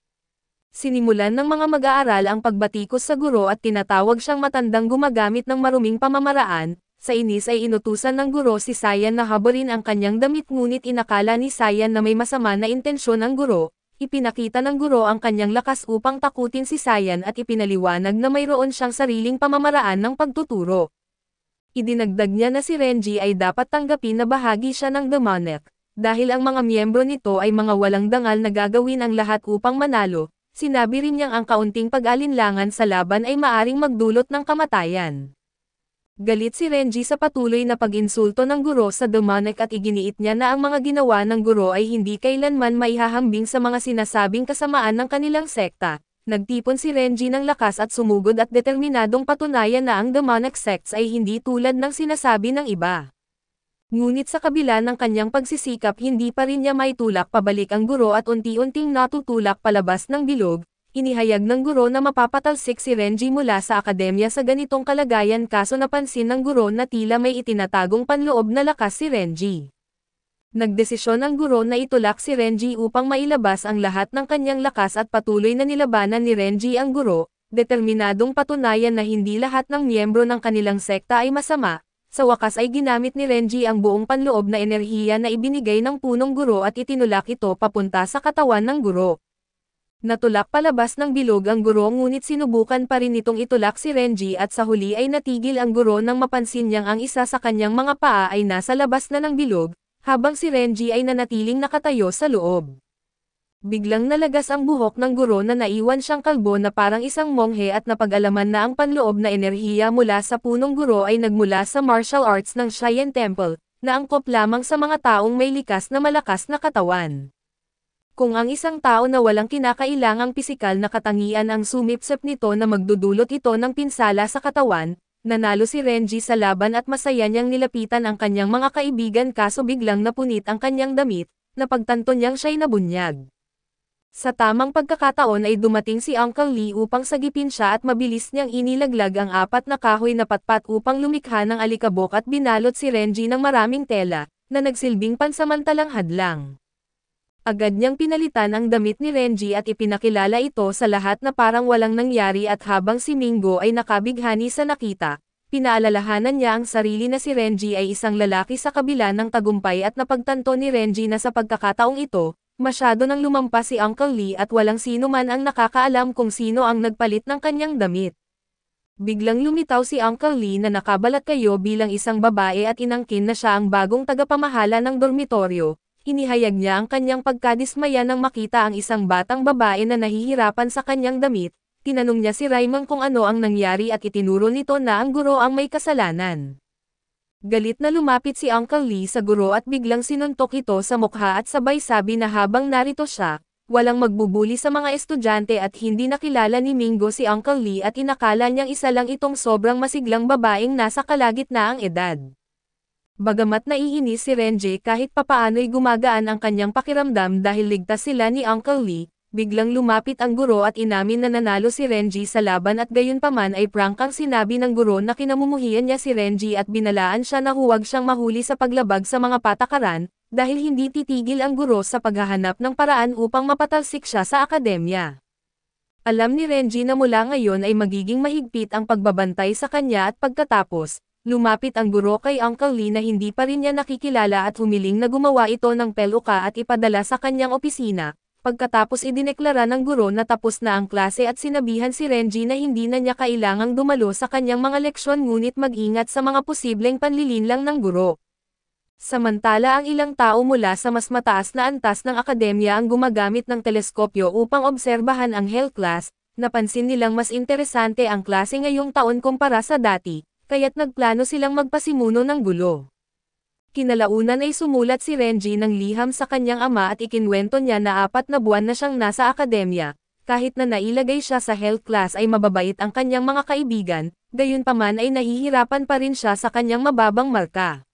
Sinimulan ng mga mag-aaral ang pagbatikos sa guro at tinatawag siyang matandang gumagamit ng maruming pamamaraan. Sa inis ay inutusan ng guro si Saiyan na haburin ang kanyang damit ngunit inakala ni Saiyan na may masama na intensyon ang guro. Ipinakita ng guro ang kanyang lakas upang takutin si Saiyan at ipinaliwanag na mayroon siyang sariling pamamaraan ng pagtuturo. Idinagdag niya na si Renji ay dapat tanggapin na bahagi siya ng demonic, dahil ang mga miyembro nito ay mga walang dangal na gagawin ang lahat upang manalo. Sinabi rin niyang ang kaunting pag-alinlangan sa laban ay maaring magdulot ng kamatayan. Galit si Renji sa patuloy na pag-insulto ng guro sa demonic at iginiit niya na ang mga ginawa ng guro ay hindi kailanman maihahambing sa mga sinasabing kasamaan ng kanilang sekta. Nagtipon si Renji ng lakas at sumugod at determinadong patunayan na ang demonic sects ay hindi tulad ng sinasabi ng iba. Ngunit sa kabila ng kanyang pagsisikap hindi pa rin niya maitulak pabalik ang guro at unti-unting natutulak palabas ng bilog. inihayag ng guro na mapapatalsik si Renji mula sa akademya sa ganitong kalagayan kaso napansin ng guro na tila may itinatagong panloob na lakas si Renji. Nagdesisyon ang guro na itulak si Renji upang mailabas ang lahat ng kanyang lakas at patuloy na nilabanan ni Renji ang guro, determinadong patunayan na hindi lahat ng miyembro ng kanilang sekta ay masama. Sa wakas ay ginamit ni Renji ang buong panloob na enerhiya na ibinigay ng punong guro at itinulak ito papunta sa katawan ng guro. Natulak palabas ng bilog ang guro ngunit sinubukan pa rin itong itulak si Renji at sa huli ay natigil ang guro nang mapansin niyang ang isa sa kanyang mga paa ay nasa labas na ng bilog, habang si Renji ay nanatiling nakatayo sa loob. Biglang nalagas ang buhok ng guro na naiwan siyang kalbo na parang isang monghe at napag-alaman na ang panloob na enerhiya mula sa punong guro ay nagmula sa martial arts ng Cheyenne Temple, na angkop lamang sa mga taong may likas na malakas na katawan. Kung ang isang tao na walang kinakailangang pisikal na katangian ang sumipsip nito na magdudulot ito ng pinsala sa katawan, nanalo si Renji sa laban at masaya niyang nilapitan ang kanyang mga kaibigan kaso biglang napunit ang kanyang damit, napagtanto niyang siya'y nabunyag. Sa tamang pagkakataon ay dumating si Uncle Lee upang sagipin siya at mabilis niyang inilaglag ang 4 na kahoy na patpat upang lumikha ng alikabok at binalot si Renji ng maraming tela, na nagsilbing pansamantalang hadlang. Agad niyang pinalitan ang damit ni Renji at ipinakilala ito sa lahat na parang walang nangyari at habang si Mingo ay nakabighani sa nakita, pinaalalahanan niya ang sarili na si Renji ay isang lalaki sa kabila ng tagumpay at napagtanto ni Renji na sa pagkakataong ito, masyado nang lumampas si Uncle Lee at walang sino man ang nakakaalam kung sino ang nagpalit ng kanyang damit. Biglang lumitaw si Uncle Lee na nakabalat kayo bilang isang babae at inangkin na siya ang bagong tagapamahala ng dormitoryo. Inihayag niya ang kanyang pagkadismaya nang makita ang isang batang babae na nahihirapan sa kanyang damit. Tinanong niya si Raymond kung ano ang nangyari at itinuro nito na ang guro ang may kasalanan. Galit na lumapit si Uncle Lee sa guro at biglang sinuntok ito sa mukha at sabay sabi na habang narito siya, walang magbubuli sa mga estudyante at hindi nakilala ni Mingo si Uncle Lee at inakala niyang isa lang itong sobrang masiglang babaeng nasa kalagitnaang edad. Bagamat naiinis si Renji kahit papaano'y gumagaan ang kanyang pakiramdam dahil ligtas sila ni Uncle Lee, biglang lumapit ang guro at inamin na nanalo si Renji sa laban at gayunpaman ay prangkang sinabi ng guro na kinamumuhian niya si Renji at binalaan siya na huwag siyang mahuli sa paglabag sa mga patakaran, dahil hindi titigil ang guro sa paghahanap ng paraan upang mapatalsik siya sa akademya. Alam ni Renji na mula ngayon ay magiging mahigpit ang pagbabantay sa kanya at pagkatapos, lumapit ang guro kay Uncle Lee na hindi pa rin niya nakikilala at humiling na gumawa ito ng peluka at ipadala sa kanyang opisina. Pagkatapos idineklara ng guro na tapos na ang klase at sinabihan si Renji na hindi na niya kailangang dumalo sa kanyang mga leksyon ngunit mag-ingat sa mga posibleng panlilinlang ng guro. Samantala ang ilang tao mula sa mas mataas na antas ng akademya ang gumagamit ng teleskopyo upang obserbahan ang Hell Class, napansin nilang mas interesante ang klase ngayong taon kumpara sa dati. Kaya't nagplano silang magpasimuno ng gulo. Kinalaunan ay sumulat si Renji ng liham sa kanyang ama at ikinwento niya na 4 na buwan na siyang nasa akademya, kahit na nailagay siya sa health class ay mababait ang kanyang mga kaibigan, gayunpaman ay nahihirapan pa rin siya sa kanyang mababang marka.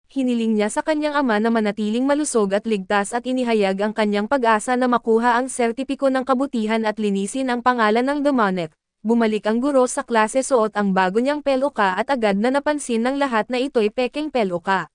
Hiniling niya sa kanyang ama na manatiling malusog at ligtas at inihayag ang kanyang pag-asa na makuha ang sertipiko ng kabutihan at linisin ang pangalan ng demonic. Bumalik ang guro sa klase suot ang bago niyang peluka at agad na napansin ng lahat na ito'y pekeng peluka.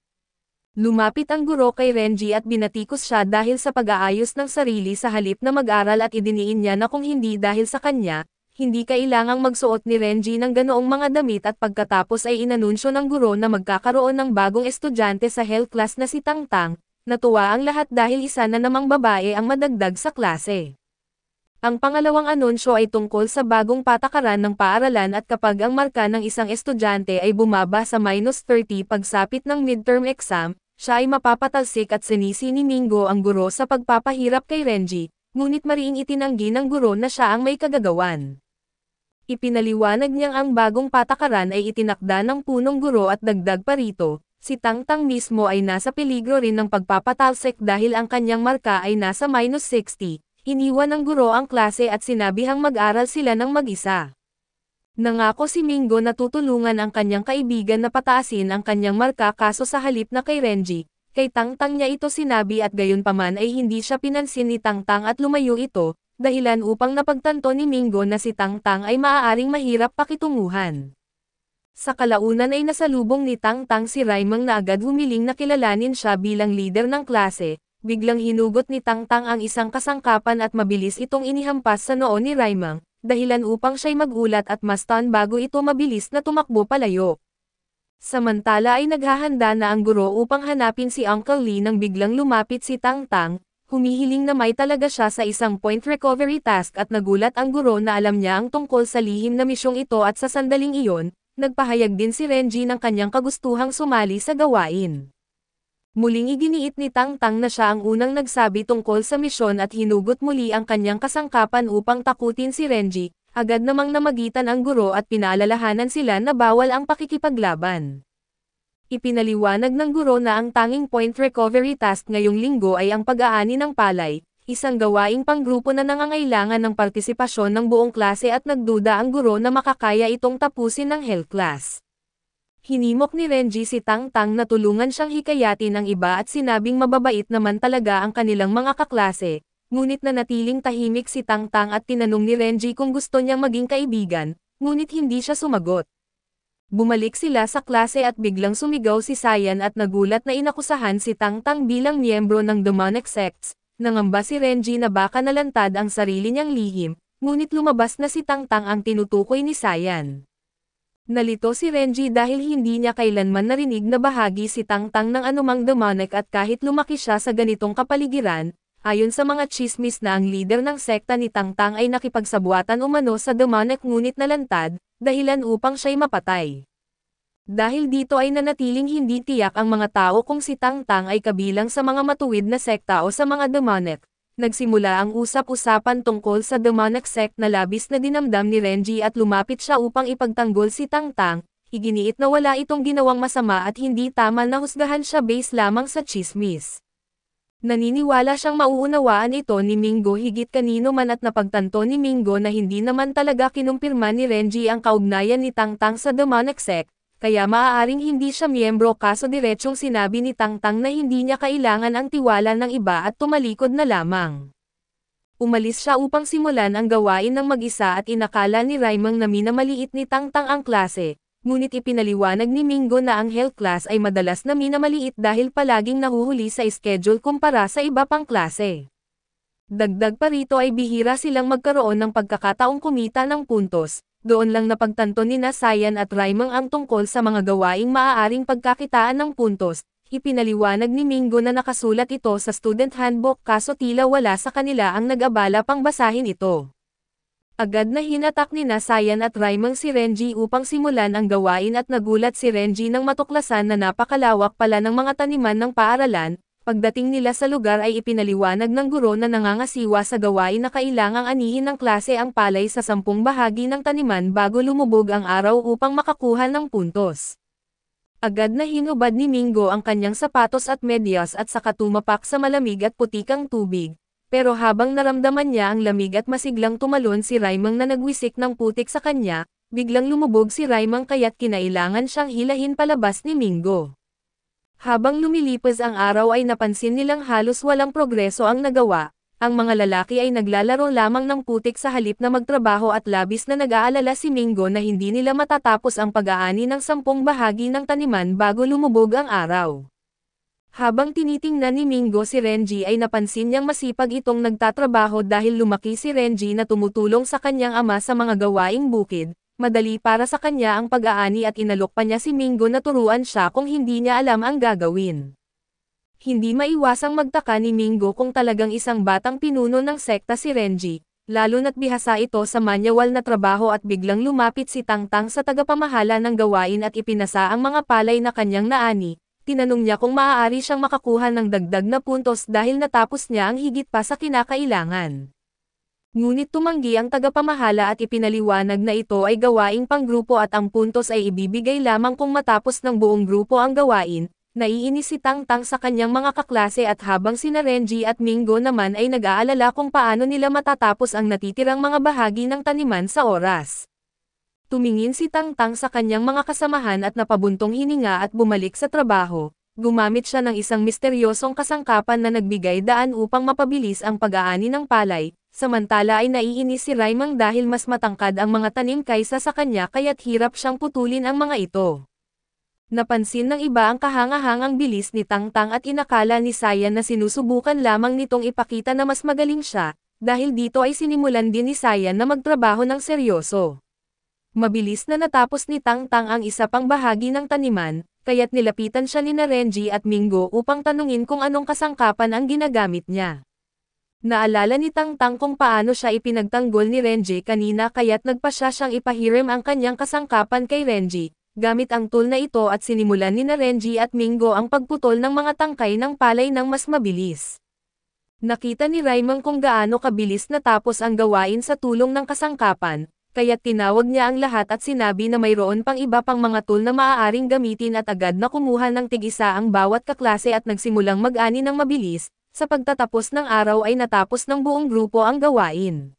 Lumapit ang guro kay Renji at binatikos siya dahil sa pag-aayos ng sarili sa halip na mag-aral at idiniin niya na kung hindi dahil sa kanya, hindi kailangang magsuot ni Renji ng ganoong mga damit at pagkatapos ay inanunsyo ng guro na magkakaroon ng bagong estudyante sa health class na si Tangtang. Natuwa ang lahat dahil isa na namang babae ang madagdag sa klase. Ang pangalawang anunsyo ay tungkol sa bagong patakaran ng paaralan at kapag ang marka ng isang estudyante ay bumaba sa -30 pagsapit ng midterm exam, siya ay mapapatalsik at sinisi ni Mingo ang guro sa pagpapahirap kay Renji, ngunit mariing itinanggi ng guro na siya ang may kagagawan. Ipinaliwanag niyang ang bagong patakaran ay itinakda ng punong guro at dagdag pa rito, si Tangtang mismo ay nasa peligro rin ng pagpapatalsik dahil ang kanyang marka ay nasa -60. Iniwan ng guro ang klase at sinabihang mag-aral sila ng mag-isa. Nangako si Mingo na tutulungan ang kanyang kaibigan na pataasin ang kanyang marka kaso sa halip na kay Renji, kay Tangtang niya ito sinabi at gayunpaman ay hindi siya pinansin ni Tangtang at lumayo ito, dahilan upang napagtanto ni Mingo na si Tang Tang ay maaaring mahirap pakitunguhan. Sa kalaunan ay nasalubong ni Tang Tang si Raimang na agad humiling na kilalanin siya bilang leader ng klase, biglang hinugot ni Tang Tang ang isang kasangkapan at mabilis itong inihampas sa noo ni Raimang, dahilan upang siya'y magulat at mastan bago ito mabilis na tumakbo palayo. Samantala ay naghahanda na ang guro upang hanapin si Uncle Lee nang biglang lumapit si Tang Tang, humihiling na may talaga siya sa isang point recovery task at nagulat ang guro na alam niya ang tungkol sa lihim na misyong ito at sa sandaling iyon, nagpahayag din si Renji ng kanyang kagustuhang sumali sa gawain. Muling iginiit ni Tang Tang na siya ang unang nagsabi tungkol sa misyon at hinugot muli ang kanyang kasangkapan upang takutin si Renji. Agad namang namagitan ang guro at pinaalalahanan sila na bawal ang pakikipaglaban. Ipinaliwanag ng guro na ang tanging point recovery task ngayong linggo ay ang pag-aani ng palay, isang gawaing panggrupo na nangangailangan ng partisipasyon ng buong klase at nagduda ang guro na makakaya itong tapusin ng health class. Hinimok ni Renji si Tang Tang na tulungan siyang hikayatin ang iba at sinabing mababait naman talaga ang kanilang mga kaklase. Ngunit nanatiling tahimik si Tang Tang at tinanong ni Renji kung gusto niyang maging kaibigan, ngunit hindi siya sumagot. Bumalik sila sa klase at biglang sumigaw si Cyan at nagulat na inakusahan si Tang Tang bilang miyembro ng demonic sects. Nangamba si Renji na baka nalantad ang sarili niyang lihim, ngunit lumabas na si Tang Tang ang tinutukoy ni Cyan. Nalito si Renji dahil hindi niya kailanman narinig na bahagi si Tang Tang ng anumang demonic at kahit lumaki siya sa ganitong kapaligiran, ayon sa mga chismis na ang leader ng sekta ni Tang Tang ay nakipagsabuatan umano sa demonic ngunit nalantad, dahilan upang siya'y mapatay. Dahil dito ay nanatiling hindi tiyak ang mga tao kung si Tang Tang ay kabilang sa mga matuwid na sekta o sa mga demonic. Nagsimula ang usap-usapan tungkol sa demonic sect na labis na dinamdam ni Renji at lumapit siya upang ipagtanggol si Tang Tang, iginiit na wala itong ginawang masama at hindi tama na husgahan siya base lamang sa chismis. Naniniwala siyang mauunawaan ito ni Mingo higit kanino man at napagtanto ni Mingo na hindi naman talaga kinumpirma ni Renji ang kaugnayan ni Tang Tang sa demonic sect, kaya maaaring hindi siya miyembro kaso diretsong sinabi ni Tang Tang na hindi niya kailangan ang tiwala ng iba at tumalikod na lamang. Umalis siya upang simulan ang gawain ng mag-isa at inakala ni Raimang na minamaliit ni Tang Tang ang klase. Ngunit ipinaliwanag ni Mingo na ang health class ay madalas na minamaliit dahil palaging nahuhuli sa schedule kumpara sa iba pang klase. Dagdag pa rito ay bihira silang magkaroon ng pagkakataong kumita ng puntos, doon lang napagtanto ni Cyan at Raimang ang tungkol sa mga gawaing maaaring pagkakitaan ng puntos. Ipinaliwanag ni Mingo na nakasulat ito sa student handbook kaso tila wala sa kanila ang nag-abala pang basahin ito. Agad na hinatak ni Cyan at Raimang si Renji upang simulan ang gawain at nagulat si Renji nang matuklasan na napakalawak pala ng mga taniman ng paaralan. Pagdating nila sa lugar ay ipinaliwanag ng guro na nangangasiwa sa gawain na kailangang anihin ng klase ang palay sa 10 bahagi ng taniman bago lumubog ang araw upang makakuha ng puntos. Agad na hinubad ni Mingo ang kanyang sapatos at medyas at saka tumapak sa malamig at putikang tubig. Pero habang naramdaman niya ang lamig at masiglang tumalon si Raimang na nagwisik ng putik sa kanya, biglang lumubog si Raimang kaya't kinailangan siyang hilahin palabas ni Mingo. Habang lumilipas ang araw ay napansin nilang halos walang progreso ang nagawa, ang mga lalaki ay naglalaro lamang ng putik sa halip na magtrabaho at labis na nag-aalala si Mingo na hindi nila matatapos ang pag-aani ng 10 bahagi ng taniman bago lumubog ang araw. Habang tinitingnan ni Mingo si Renji ay napansin niyang masipag itong nagtatrabaho dahil lumaki si Renji na tumutulong sa kanyang ama sa mga gawaing bukid, madali para sa kanya ang pag-aani at inalok pa niya si Mingo na turuan siya kung hindi niya alam ang gagawin. Hindi maiwasang magtaka ni Mingo kung talagang isang batang pinuno ng sekta si Renji, lalo na't bihasa ito sa manyawal na trabaho at biglang lumapit si Tang Tang sa tagapamahala ng gawain at ipinasa ang mga palay na kanyang naani. Tinanong niya kung maaari siyang makakuha ng dagdag na puntos dahil natapos niya ang higit pa sa kinakailangan. Ngunit tumanggi ang tagapamahala at ipinaliwanag na ito ay gawaing panggrupo at ang puntos ay ibibigay lamang kung matapos ng buong grupo ang gawain. Naiinis si Tang Tang sa kanyang mga kaklase at habang sina Renji at Mingo naman ay nag-aalala kung paano nila matatapos ang natitirang mga bahagi ng taniman sa oras. Tumingin si Tang Tang sa kanyang mga kasamahan at napabuntong hininga at bumalik sa trabaho. Gumamit siya ng isang misteryosong kasangkapan na nagbigay daan upang mapabilis ang pag-aani ng palay. samantala ay naiinis si Raimang dahil mas matangkad ang mga tanim kaysa sa kanya kaya't hirap siyang putulin ang mga ito. Napansin ng iba ang kahangahangang bilis ni Tangtang at inakala ni Sayan na sinusubukan lamang nitong ipakita na mas magaling siya, dahil dito ay sinimulan din ni Sayan na magtrabaho ng seryoso. Mabilis na natapos ni Tangtang ang isa pang bahagi ng taniman, kaya't nilapitan siya ni Renji at Mingo upang tanungin kung anong kasangkapan ang ginagamit niya. Naalala ni Tangtang kung paano siya ipinagtanggol ni Renji kanina kaya't nagpasya siyang ipahiram ang kanyang kasangkapan kay Renji. Gamit ang tool na ito at sinimulan ni Renji at Mingo ang pagputol ng mga tangkay ng palay ng mas mabilis. Nakita ni Raimang kung gaano kabilis natapos ang gawain sa tulong ng kasangkapan, kaya't tinawag niya ang lahat at sinabi na mayroon pang iba pang mga tool na maaaring gamitin at agad na kumuha ng tig-isa ang bawat kaklase at nagsimulang mag-ani ng mabilis, sa pagtatapos ng araw ay natapos ng buong grupo ang gawain.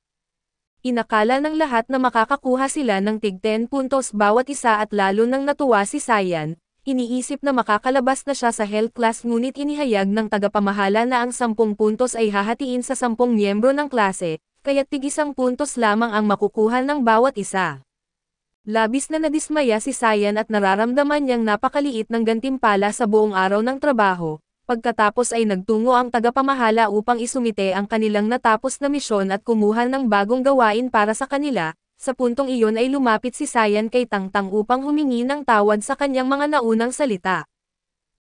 Inakala ng lahat na makakakuha sila ng tig 10 puntos bawat isa at lalo nang natuwa si Sayan, iniisip na makakalabas na siya sa health class ngunit inihayag ng tagapamahala na ang 10 puntos ay hahatiin sa 10 miyembro ng klase, kaya't tig 1 puntos lamang ang makukuha ng bawat isa. Labis na nadismaya si Sayan at nararamdaman niyang napakaliit ng gantimpala sa buong araw ng trabaho. Pagkatapos ay nagtungo ang tagapamahala upang isumite ang kanilang natapos na misyon at kumuha ng bagong gawain para sa kanila. Sa puntong iyon ay lumapit si Sayan kay Tangtang upang humingi ng tawad sa kanyang mga naunang salita.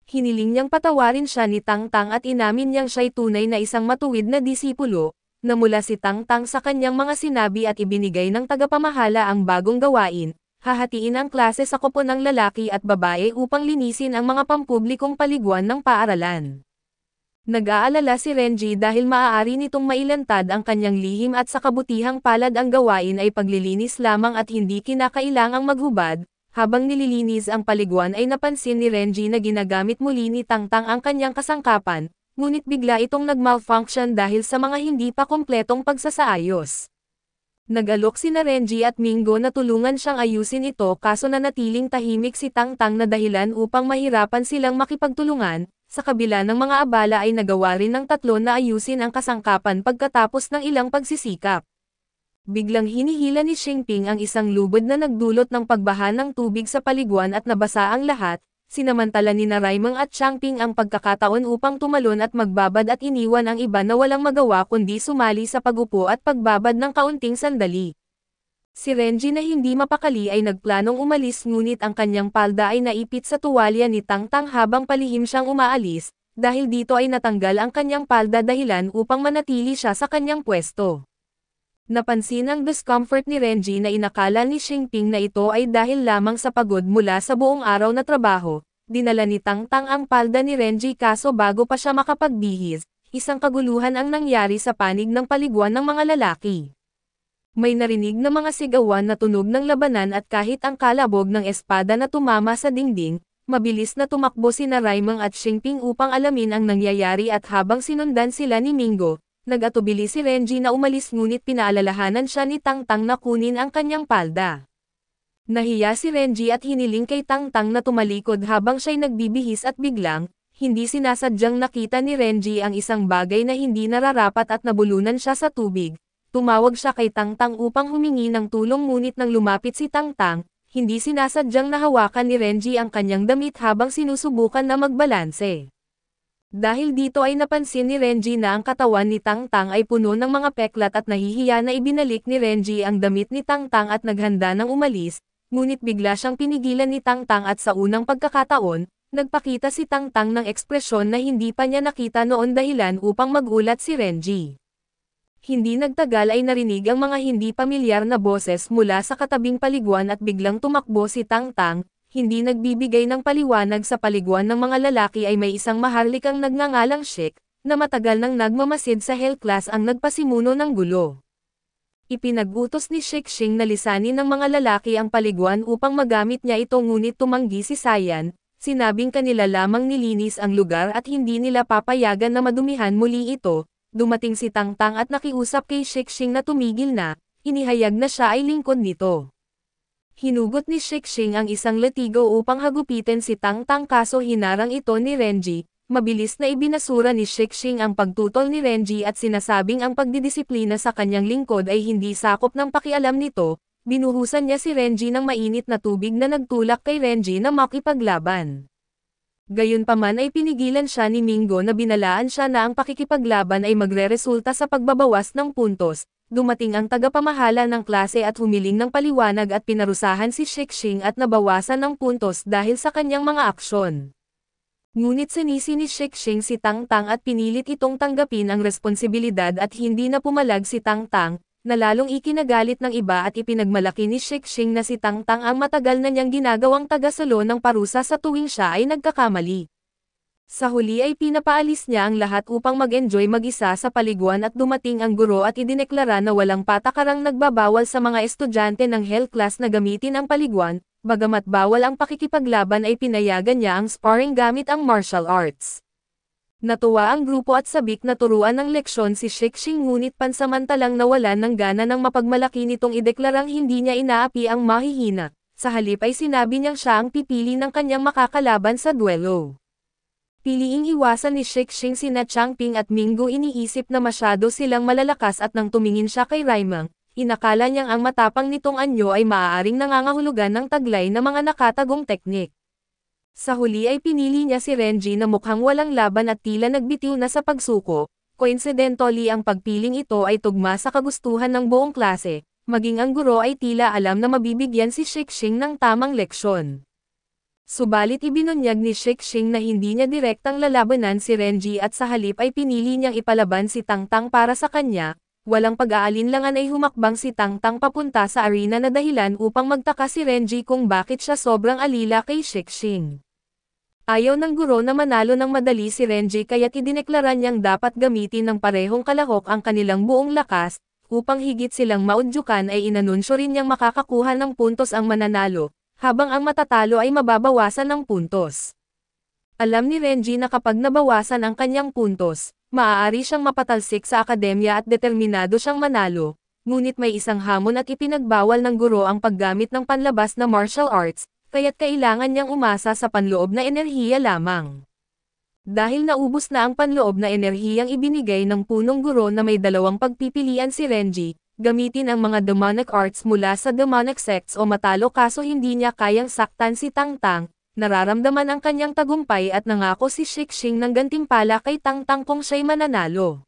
Hiniling niyang patawarin siya ni Tangtang at inamin niyang siya'y tunay na isang matuwid na disipulo, na mula si Tangtang sa kanyang mga sinabi at ibinigay ng tagapamahala ang bagong gawain. Hahatiin ang klase sa kopo ng lalaki at babae upang linisin ang mga pampublikong paliguan ng paaralan. Nag-aalala si Renji dahil maaari nitong mailantad ang kanyang lihim at sa kabutihang palad ang gawain ay paglilinis lamang at hindi kinakailangang maghubad. Habang nililinis ang paliguan ay napansin ni Renji na ginagamit muli ni Tangtang ang kanyang kasangkapan, ngunit bigla itong nag-malfunction dahil sa mga hindi pa kompletong pagsasaayos. Nag-alok sina Renji at Mingo na tulungan siyang ayusin ito kaso nanatiling tahimik si Tangtang na dahilan upang mahirapan silang makipagtulungan. Sa kabila ng mga abala ay nagawa rin ng tatlo na ayusin ang kasangkapan pagkatapos ng ilang pagsisikap. Biglang hinihila ni Xingping ang isang lubod na nagdulot ng pagbaha ng tubig sa paliguan at nabasa ang lahat. Sinamantala ni Raimang at Changping ang pagkakataon upang tumalon at magbabad at iniwan ang iba na walang magawa kundi sumali sa pagupo at pagbabad ng kaunting sandali. Si Renji na hindi mapakali ay nagplanong umalis ngunit ang kanyang palda ay naipit sa tuwalya ni Tangtang habang palihim siyang umaalis, dahil dito ay natanggal ang kanyang palda dahilan upang manatili siya sa kanyang pwesto. Napansin ang discomfort ni Renji na inakala ni Xingping na ito ay dahil lamang sa pagod mula sa buong araw na trabaho. Dinala ni Tangtang ang palda ni Renji kaso bago pa siya makapagbihis, isang kaguluhan ang nangyari sa panig ng paliguan ng mga lalaki. May narinig na mga sigawan na tunog ng labanan at kahit ang kalabog ng espada na tumama sa dingding, mabilis na tumakbo sina Raimang at Xingping upang alamin ang nangyayari at habang sinundan sila ni Mingo, nag-atubili si Renji na umalis ngunit pinaalalahanan siya ni Tangtang na kunin ang kanyang palda. Nahiya si Renji at hiniling kay Tangtang na tumalikod habang siya'y nagbibihis at biglang, hindi sinasadyang nakita ni Renji ang isang bagay na hindi nararapat at nabulunan siya sa tubig. Tumawag siya kay Tangtang upang humingi ng tulong ngunit nang lumapit si Tangtang, hindi sinasadyang nahawakan ni Renji ang kanyang damit habang sinusubukan na magbalanse. Dahil dito ay napansin ni Renji na ang katawan ni Tangtang ay puno ng mga peklat at nahihiya na ibinalik ni Renji ang damit ni Tangtang at naghanda ng umalis, ngunit bigla siyang pinigilan ni Tangtang at sa unang pagkakataon, nagpakita si Tangtang ng ekspresyon na hindi pa niya nakita noon dahilan upang magulat si Renji. Hindi nagtagal ay narinig ang mga hindi pamilyar na boses mula sa katabing paliguan at biglang tumakbo si Tangtang. Hindi nagbibigay ng paliwanag sa paliguan ng mga lalaki ay may isang maharlikang nagngangalang Sheik, na matagal nang nagmamasid sa hell class ang nagpasimuno ng gulo. Ipinag-utos ni Sheik Xing na lisanin ng mga lalaki ang paliguan upang magamit niya ito ngunit tumanggi si Sayan, sinabing kanila lamang nilinis ang lugar at hindi nila papayagan na madumihan muli ito. Dumating si Tangtang at nakiusap kay Sheik Xing na tumigil na, inihayag na siya ay lingkod nito. Hinugot ni Sheik Xing ang isang latigo upang hagupitin si Tangtang kaso hinarang ito ni Renji, mabilis na ibinasura ni Shixing ang pagtutol ni Renji at sinasabing ang pagdidisiplina sa kanyang lingkod ay hindi sakop ng pakialam nito. Binuhusan niya si Renji ng mainit na tubig na nagtulak kay Renji na makipaglaban. Gayunpaman ay pinigilan siya ni Mingo na binalaan siya na ang pakikipaglaban ay magreresulta sa pagbabawas ng puntos. Dumating ang tagapamahala ng klase at humiling ng paliwanag at pinarusahan si Shixing at nabawasan ng puntos dahil sa kanyang mga aksyon. Ngunit sinisi ni Shixing si Tang Tang at pinilit itong tanggapin ang responsibilidad at hindi na pumalag si Tang Tang, na lalong ikinagalit ng iba at ipinagmalaki ni Shixing na si Tang Tang ang matagal na niyang ginagawang tagasalo ng parusa sa tuwing siya ay nagkakamali. Sa huli ay pinapaalis niya ang lahat upang mag-enjoy mag-isa sa paliguan at dumating ang guro at idineklara na walang patakarang nagbabawal sa mga estudyante ng health class na gamitin ang paliguan, bagamat bawal ang pakikipaglaban ay pinayagan niya ang sparring gamit ang martial arts. Natuwa ang grupo at sabik na turuan ng leksyon si Shixing ngunit pansamantalang nawalan ng gana ng mapagmalaki nitong ideklarang hindi niya inaapi ang mahihina, sa halip ay sinabi niyang siya ang pipili ng kanyang makakalaban sa duelo. Piliing iwasan ni Shixing sina Changping at Mingo iniisip na masyado silang malalakas at nang tumingin siya kay Raimang, inakala niyang ang matapang nitong anyo ay maaaring nangangahulugan ng taglay na mga nakatagong teknik. Sa huli ay pinili niya si Renji na mukhang walang laban at tila nagbitiw na sa pagsuko. Coincidentally ang pagpiling ito ay tugma sa kagustuhan ng buong klase, maging ang guro ay tila alam na mabibigyan si Shixing ng tamang leksyon. Subalit ibinunyag ni Shixing na hindi niya direktang lalabanan si Renji at sa halip ay pinili niyang ipalaban si Tang Tang para sa kanya. Walang pag-aalinlangan ay humakbang si Tang Tang papunta sa arena na dahilan upang magtaka si Renji kung bakit siya sobrang alila kay Shixing. Ayaw ng guro na manalo ng madali si Renji kaya't idineklara niyang dapat gamitin ng parehong kalahok ang kanilang buong lakas, upang higit silang maudyukan ay inanunsyo rin niyang makakakuha ng puntos ang mananalo, habang ang matatalo ay mababawasan ng puntos. Alam ni Renji na kapag nabawasan ang kanyang puntos, maaari siyang mapatalsik sa akademya at determinado siyang manalo, ngunit may isang hamon at ipinagbawal ng guro ang paggamit ng panlabas na martial arts, kaya't kailangan niyang umasa sa panloob na enerhiya lamang. Dahil naubos na ang panloob na enerhiyang ibinigay ng punong guro na may dalawang pagpipilian si Renji, gamitin ang mga demonic arts mula sa demonic sects o matalo kaso hindi niya kayang saktan si Tang Tang, nararamdaman ang kanyang tagumpay at nangako si Shixing ng gantimpala kay Tang Tang kung siya'y mananalo.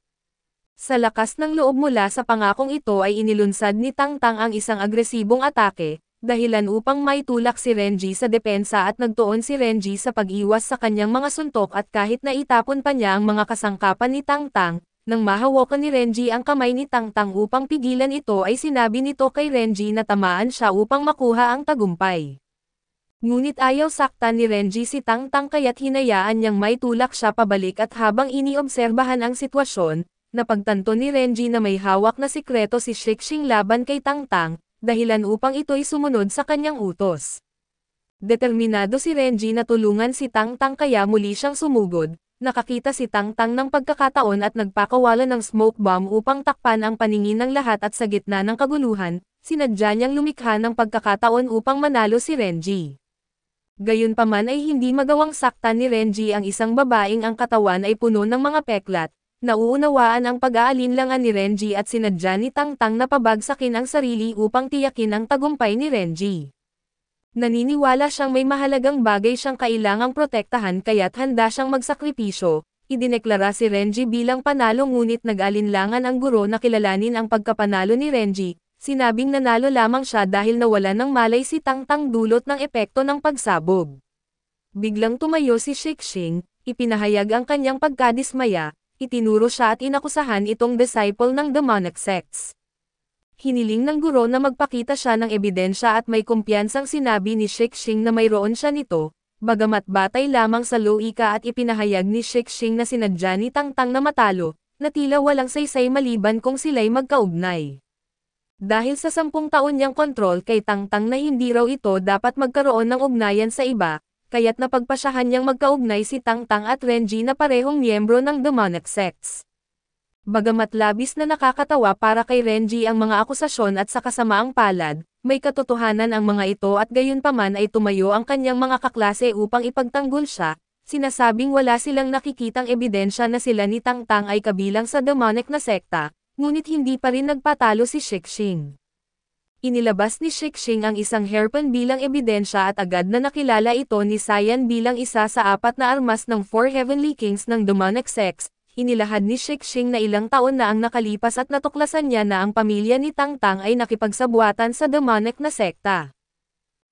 Sa lakas ng loob mula sa pangakong ito ay inilunsad ni Tang Tang ang isang agresibong atake, dahilan upang maitulak si Renji sa depensa at nagtuon si Renji sa pag-iwas sa kanyang mga suntok at kahit na itapon pa niya ang mga kasangkapan ni Tang Tang, nang mahawakan ni Renji ang kamay ni Tang Tang upang pigilan ito ay sinabi nito kay Renji na tamaan siya upang makuha ang tagumpay. Ngunit ayaw saktan ni Renji si Tang Tang kaya't hinayaan niyang maitulak siya pabalik at habang iniobserbahan ang sitwasyon, napagtanto ni Renji na may hawak na sikreto si Shixing laban kay Tang Tang, dahilan upang ito'y sumunod sa kanyang utos. Determinado si Renji na tulungan si Tang Tang kaya muli siyang sumugod, nakakita si Tang Tang ng pagkakataon at nagpakawala ng smoke bomb upang takpan ang paningin ng lahat at sa gitna ng kaguluhan, sinadya niyang lumikha ng pagkakataon upang manalo si Renji. Gayunpaman ay hindi magawang saktan ni Renji ang isang babaeng ang katawan ay puno ng mga peklat. Nauunawaan ang pag-aalinlangan ni Renji at sinadya ni Tang Tang na pabagsakin ang sarili upang tiyakin ang tagumpay ni Renji. Naniniwala siyang may mahalagang bagay siyang kailangang protektahan kaya't handa siyang magsakripisyo. Idineklara si Renji bilang panalo ngunit nag-alinlangan ang guro na kilalanin ang pagkapanalo ni Renji. Sinabing nanalo lamang siya dahil nawala ng malay si Tang Tang dulot ng epekto ng pagsabog. Biglang tumayo si Shixing, ipinahayag ang kanyang pagkadismaya. Itinuro siya at inakusahan itong disciple ng demonic sects. Hiniling ng guro na magpakita siya ng ebidensya at may kumpiyansang sinabi ni Shixing na mayroon siya nito, bagamat batay lamang sa loika at ipinahayag ni Shixing na sinadya ni Tang Tang na matalo, na tila walang saysay maliban kung sila'y magkaugnay. Dahil sa 10 taon niyang kontrol kay Tang Tang na hindi raw ito dapat magkaroon ng ugnayan sa iba, kaya't napagpasyahan niyang magkaugnay si Tang Tang at Renji na parehong miyembro ng demonic sects. Bagamat labis na nakakatawa para kay Renji ang mga akusasyon at sa kasamaang palad, may katotohanan ang mga ito at gayunpaman ay tumayo ang kanyang mga kaklase upang ipagtanggol siya, Sinasabing wala silang nakikitang ebidensya na sila ni Tangtang ay kabilang sa demonic na sekta, ngunit hindi pa rin nagpatalo si Shixing. Inilabas ni Shixing ang isang hairpin bilang ebidensya at agad na nakilala ito ni Cyan bilang isa sa 4 na armas ng 4 Heavenly Kings ng demonic sects. Inilahad ni Shixing na ilang taon na ang nakalipas at natuklasan niya na ang pamilya ni Tangtang ay nakipagsabuatan sa demonic na sekta.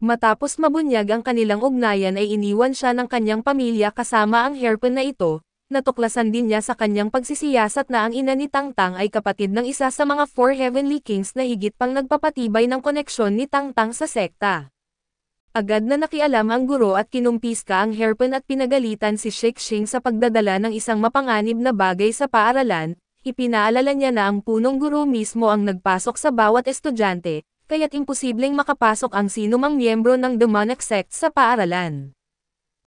Matapos mabunyag ang kanilang ugnayan ay iniwan siya ng kanyang pamilya kasama ang hairpin na ito. Natuklasan din niya sa kanyang pagsisiyasat na ang ina ni Tangtang ay kapatid ng isa sa mga 4 Heavenly Kings na higit pang nagpapatibay ng koneksyon ni Tangtang sa sekta. Agad na nakialam ang guro at kinumpiska ang hairpin at pinagalitan si Shixing sa pagdadala ng isang mapanganib na bagay sa paaralan. Ipinaalala niya na ang punong guro mismo ang nagpasok sa bawat estudyante, kaya't imposibleng makapasok ang sinumang miyembro ng demonic sect sa paaralan.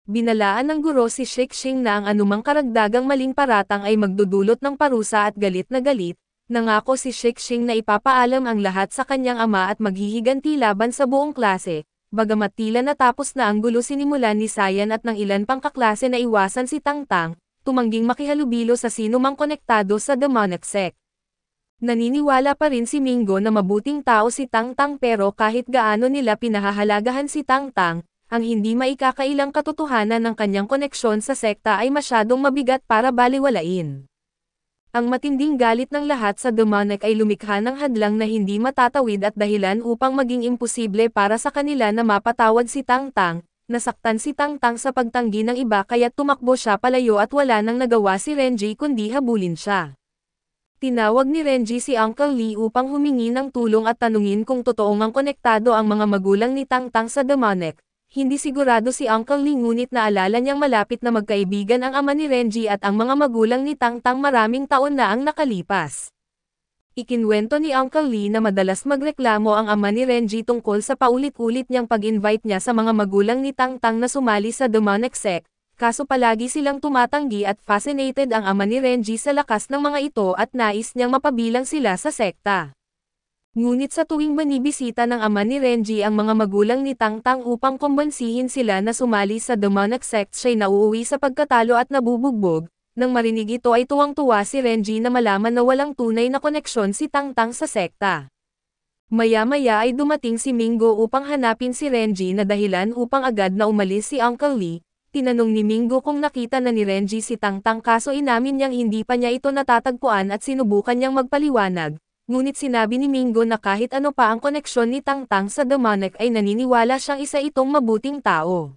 Binalaan ng guro si Shixing na ang anumang karagdagang maling paratang ay magdudulot ng parusa at galit na galit. Nangako si Shixing na ipapaalam ang lahat sa kanyang ama at maghihiganti laban sa buong klase. Bagamat tila natapos na ang gulo sinimulan ni Cyan at ng ilan pang kaklase na iwasan si Tangtang, tumangging makihalubilo sa sinumang konektado sa demonic sect. Naniniwala pa rin si Mingo na mabuting tao si Tangtang pero kahit gaano nila pinahahalagahan si Tangtang, ang hindi maikakailang katotohanan ng kanyang koneksyon sa sekta ay masyadong mabigat para baliwalain. Ang matinding galit ng lahat sa demonic ay lumikha ng hadlang na hindi matatawid at dahilan upang maging imposible para sa kanila na mapatawad si Tangtang. Nasaktan si Tangtang sa pagtanggi ng iba kaya't tumakbo siya palayo at wala nang nagawa si Renji kundi habulin siya. Tinawag ni Renji si Uncle Lee upang humingi ng tulong at tanungin kung totoong ang konektado ang mga magulang ni Tangtang sa demonic. Hindi sigurado si Uncle Lee ngunit naalala niyang malapit na magkaibigan ang ama ni Renji at ang mga magulang ni Tangtang maraming taon na ang nakalipas. Ikinwento ni Uncle Lee na madalas magreklamo ang ama ni Renji tungkol sa paulit-ulit niyang pag-invite niya sa mga magulang ni Tangtang na sumali sa demonic sect, kaso palagi silang tumatanggi at fascinated ang ama ni Renji sa lakas ng mga ito at nais niyang mapabilang sila sa sekta. Ngunit sa tuwing manibisita ng ama ni Renji ang mga magulang ni Tangtang upang kumbansihin sila na sumali sa demonic sect siya'y nauuwi sa pagkatalo at nabubugbog. Nang marinig ito ay tuwang-tuwa si Renji na malaman na walang tunay na koneksyon si Tangtang sa sekta. Maya-maya ay dumating si Mingo upang hanapin si Renji na dahilan upang agad na umalis si Uncle Lee. Tinanong ni Mingo kung nakita na ni Renji si Tangtang kaso inamin niyang hindi pa niya ito natatagpuan at sinubukan niyang magpaliwanag. Ngunit sinabi ni Mingo na kahit ano pa ang koneksyon ni Tangtang sa demonic ay naniniwala siyang isa itong mabuting tao.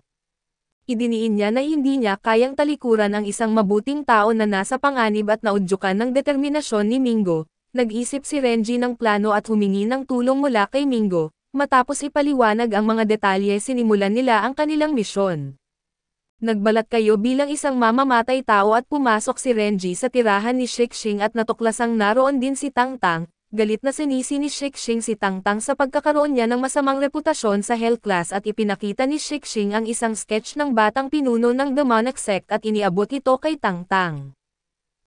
Idiniin niya na hindi niya kayang talikuran ang isang mabuting tao na nasa panganib at naudyukan ng determinasyon ni Mingo. Nag-isip si Renji ng plano at humingi ng tulong mula kay Mingo. Matapos ipaliwanag ang mga detalye sinimulan nila ang kanilang misyon. Nagbalat kayo bilang isang mamamatay tao at pumasok si Renji sa tirahan ni Shixing at natuklasang naroon din si Tangtang. Galit na sinisi ni Shixing si Tangtang sa pagkakaroon niya ng masamang reputasyon sa Hell Class at ipinakita ni Shixing ang isang sketch ng batang pinuno ng demonic sect at iniabot ito kay Tangtang.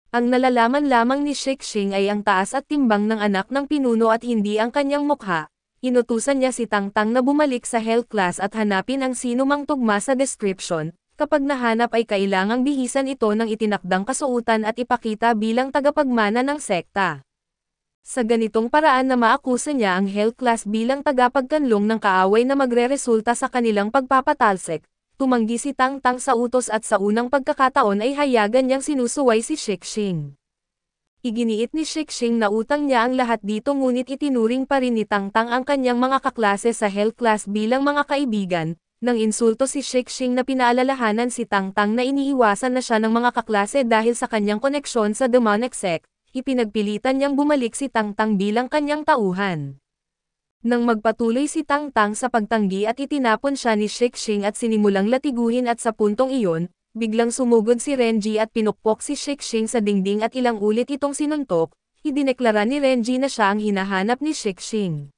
Ang nalalaman lamang ni Shixing ay ang taas at timbang ng anak ng pinuno at hindi ang kanyang mukha. Inutusan niya si Tangtang na bumalik sa Hell Class at hanapin ang sinumang tugma sa description. Kapag nahanap ay kailangang bihisan ito ng itinakdang kasuotan at ipakita bilang tagapagmana ng sekta. Sa ganitong paraan na maakusa niya ang Hell Class bilang tagapagkanlong ng kaaway na magreresulta sa kanilang pagpapatalsik, tumanggi si Tangtang sa utos at sa unang pagkakataon ay hayagan niyang sinusuway si Shixing. Iginiit ni Shixing na utang niya ang lahat dito ngunit itinuring pa rin ni Tangtang ang kanyang mga kaklase sa Hell Class bilang mga kaibigan. Nang insulto si Shixing na pinaalalahanan si Tangtang na iniiwasan na siya ng mga kaklase dahil sa kanyang koneksyon sa demonic sect, ipinagpilitan niyang bumalik si Tangtang bilang kanyang tauhan. Nang magpatuloy si Tangtang sa pagtanggi at itinapon siya ni Shixing at sinimulang latiguhin at sa puntong iyon, biglang sumugod si Renji at pinukpok si Shixing sa dingding at ilang ulit itong sinuntok, idineklara ni Renji na siya ang hinahanap ni Shixing.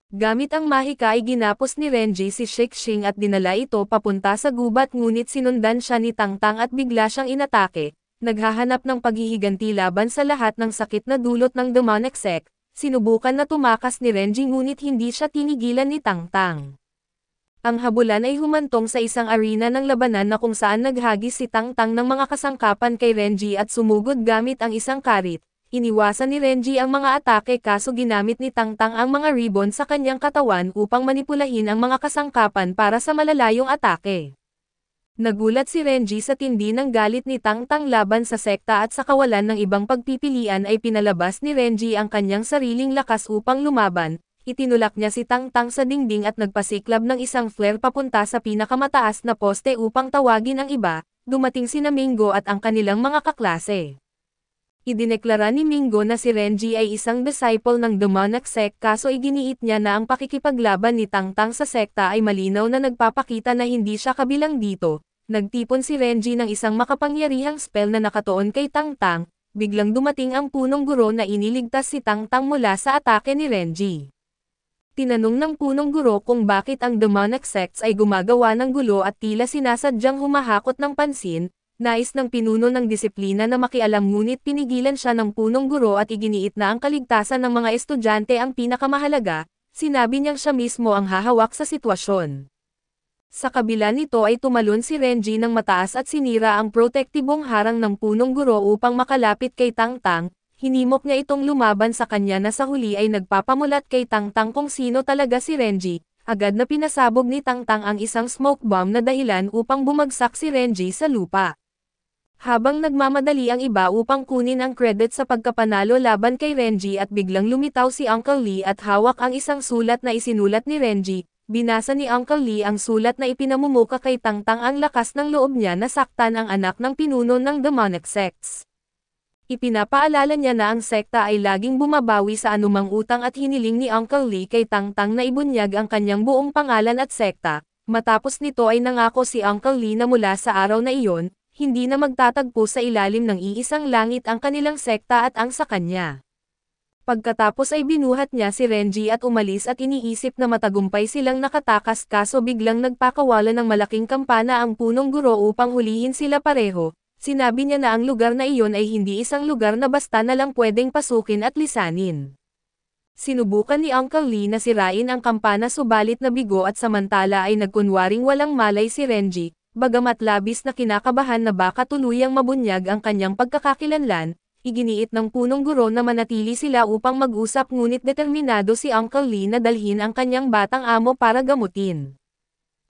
Gamit ang mahika ay ginapos ni Renji si Shixing at dinala ito papunta sa gubat ngunit sinundan siya ni Tangtang at bigla siyang inatake. Naghahanap ng paghihiganti laban sa lahat ng sakit na dulot ng demonic sect, sinubukan na tumakas ni Renji ngunit hindi siya tinigilan ni Tangtang. Ang habulan ay humantong sa isang arena ng labanan na kung saan naghagis si Tang Tang ng mga kasangkapan kay Renji at sumugod gamit ang isang karit. Iniwasan ni Renji ang mga atake kaso ginamit ni Tang Tang ang mga ribbon sa kanyang katawan upang manipulahin ang mga kasangkapan para sa malalayong atake. Nagulat si Renji sa tindi ng galit ni Tang Tang laban sa sekta at sa kawalan ng ibang pagpipilian ay pinalabas ni Renji ang kanyang sariling lakas upang lumaban. Itinulak niya si Tang Tang sa dingding at nagpasiklab ng isang flare papunta sa pinakamataas na poste upang tawagin ang iba. Dumating sina Mingo at ang kanilang mga kaklase. Idineklara ni Mingo na si Renji ay isang disciple ng demonic sect kaso iginiit niya na ang pakikipaglaban ni Tang Tang sa sekta ay malinaw na nagpapakita na hindi siya kabilang dito. Nagtipon si Renji ng isang makapangyarihang spell na nakatuon kay Tang Tang. Biglang dumating ang punong guro na iniligtas si Tang Tang mula sa atake ni Renji. Tinanong ng punong guro kung bakit ang demonic sects ay gumagawa ng gulo at tila sinasadyang humahakot ng pansin. Nais ng pinuno ng disiplina na makialam ngunit pinigilan siya ng punong guro at iginiit na ang kaligtasan ng mga estudyante ang pinakamahalaga. Sinabi niyang siya mismo ang hahawak sa sitwasyon. Sa kabila nito ay tumalon si Renji ng mataas at sinira ang protektibong harang ng punong guro upang makalapit kay Tang Tang. Hinimok niya itong lumaban sa kanya na sa huli ay nagpapamulat kay Tang Tang kung sino talaga si Renji. Agad na pinasabog ni Tang Tang ang isang smoke bomb na dahilan upang bumagsak si Renji sa lupa. Habang nagmamadali ang iba upang kunin ang credit sa pagkapanalo laban kay Renji at biglang lumitaw si Uncle Lee at hawak ang isang sulat na isinulat ni Renji, binasa ni Uncle Lee ang sulat na ipinamumuka kay Tang Tang ang lakas ng loob niya na saktan ang anak ng pinuno ng demonic sects. Ipinapaalala niya na ang sekta ay laging bumabawi sa anumang utang at hiniling ni Uncle Lee kay Tang Tang na ibunyag ang kanyang buong pangalan at sekta. Matapos nito ay nangako si Uncle Lee na mula sa araw na iyon, hindi na magtatagpo sa ilalim ng iisang langit ang kanilang sekta at ang sa kanya. Pagkatapos ay binuhat niya si Renji at umalis at iniisip na matagumpay silang nakatakas kaso biglang nagpakawala ng malaking kampana ang punong guro upang hulihin sila pareho. Sinabi niya na ang lugar na iyon ay hindi isang lugar na basta na lang pwedeng pasukin at lisanin. Sinubukan ni Uncle Lee na sirain ang kampana subalit nabigo at samantala ay nagkunwaring walang malay si Renji, bagamat labis na kinakabahan na baka tuluyang mabunyag ang kanyang pagkakakilanlan, iginiit ng punong guro na manatili sila upang mag-usap ngunit determinado si Uncle Lee na dalhin ang kanyang batang amo para gamutin.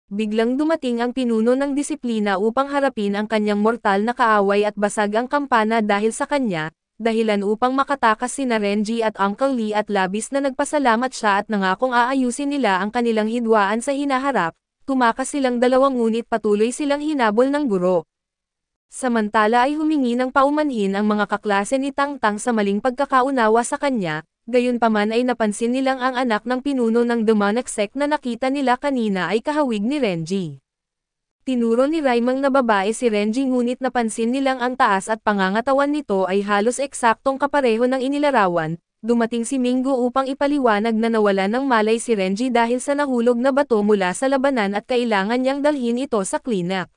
Biglang dumating ang pinuno ng disiplina upang harapin ang kanyang mortal na kaaway at basag ang kampana dahil sa kanya, dahilan upang makatakas sina Renji at Uncle Lee at labis na nagpasalamat siya at nangakong aayusin nila ang kanilang hidwaan sa hinaharap, tumakas silang dalawang ngunit patuloy silang hinabol ng guro. Samantala ay humingi ng paumanhin ang mga kaklase ni Tang Tang sa maling pagkakaunawa sa kanya. Gayunpaman ay napansin nilang ang anak ng pinuno ng demonic sect na nakita nila kanina ay kahawig ni Renji. Tinuro ni Raimang na babae si Renji ngunit napansin nilang ang taas at pangangatawan nito ay halos eksaktong kapareho ng inilarawan. Dumating si Mingo upang ipaliwanag na nawala ng malay si Renji dahil sa nahulog na bato mula sa labanan at kailangan niyang dalhin ito sa cleanup.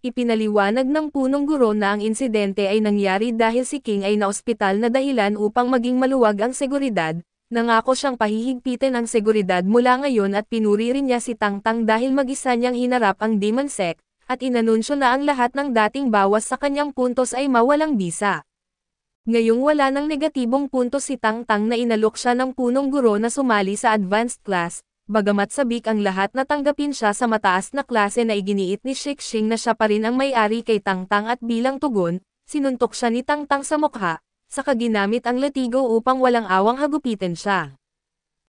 Ipinaliwanag ng punong guro na ang insidente ay nangyari dahil si King ay naospital na dahilan upang maging maluwag ang seguridad. Nangako siyang pahihigpitin ang seguridad mula ngayon at pinuri rin niya si Tang Tang dahil mag-isa niyang hinarap ang Demon Sect, at inanunsyo na ang lahat ng dating bawas sa kanyang puntos ay mawalang bisa. Ngayong wala ng negatibong puntos si Tang Tang na inalok siya ng punong guro na sumali sa advanced class. Bagamat sabik ang lahat na tanggapin siya sa mataas na klase na iginiit ni Shixing na siya pa rin ang may-ari kay Tang Tang at bilang tugon, sinuntok siya ni Tang Tang sa mukha, saka ginamit ang latigo upang walang awang hagupitin siya.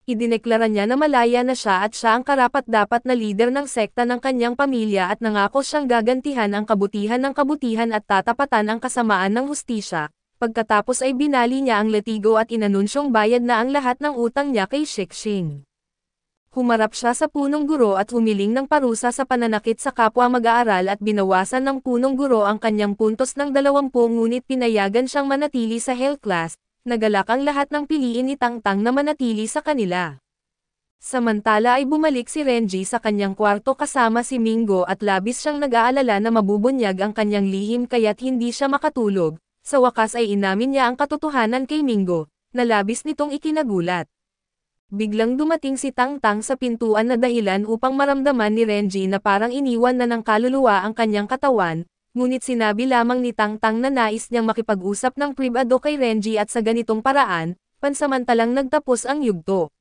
Idineklara niya na malaya na siya at siya ang karapat-dapat na leader ng sekta ng kanyang pamilya at nangako siyang gagantihan ang kabutihan ng kabutihan at tatapatan ang kasamaan ng hustisya. Pagkatapos ay binali niya ang latigo at inanunsyong bayad na ang lahat ng utang niya kay Shixing. Humarap siya sa punong guro at humiling ng parusa sa pananakit sa kapwa mag-aaral at binawasan ng punong guro ang kanyang puntos ng 20 ngunit pinayagan siyang manatili sa Hell Class, nagalak ang lahat ng piliin ni Tang Tang na manatili sa kanila. Samantala ay bumalik si Renji sa kanyang kwarto kasama si Mingo at labis siyang nag-aalala na mabubunyag ang kanyang lihim kaya't hindi siya makatulog. Sa wakas ay inamin niya ang katotohanan kay Mingo, na labis nitong ikinagulat. Biglang dumating si Tang Tang sa pintuan na dahilan upang maramdaman ni Renji na parang iniwan na ng kaluluwa ang kanyang katawan, ngunit sinabi lamang ni Tang Tang na nais niyang makipag-usap ng pribado kay Renji at sa ganitong paraan, pansamantalang nagtapos ang yugto.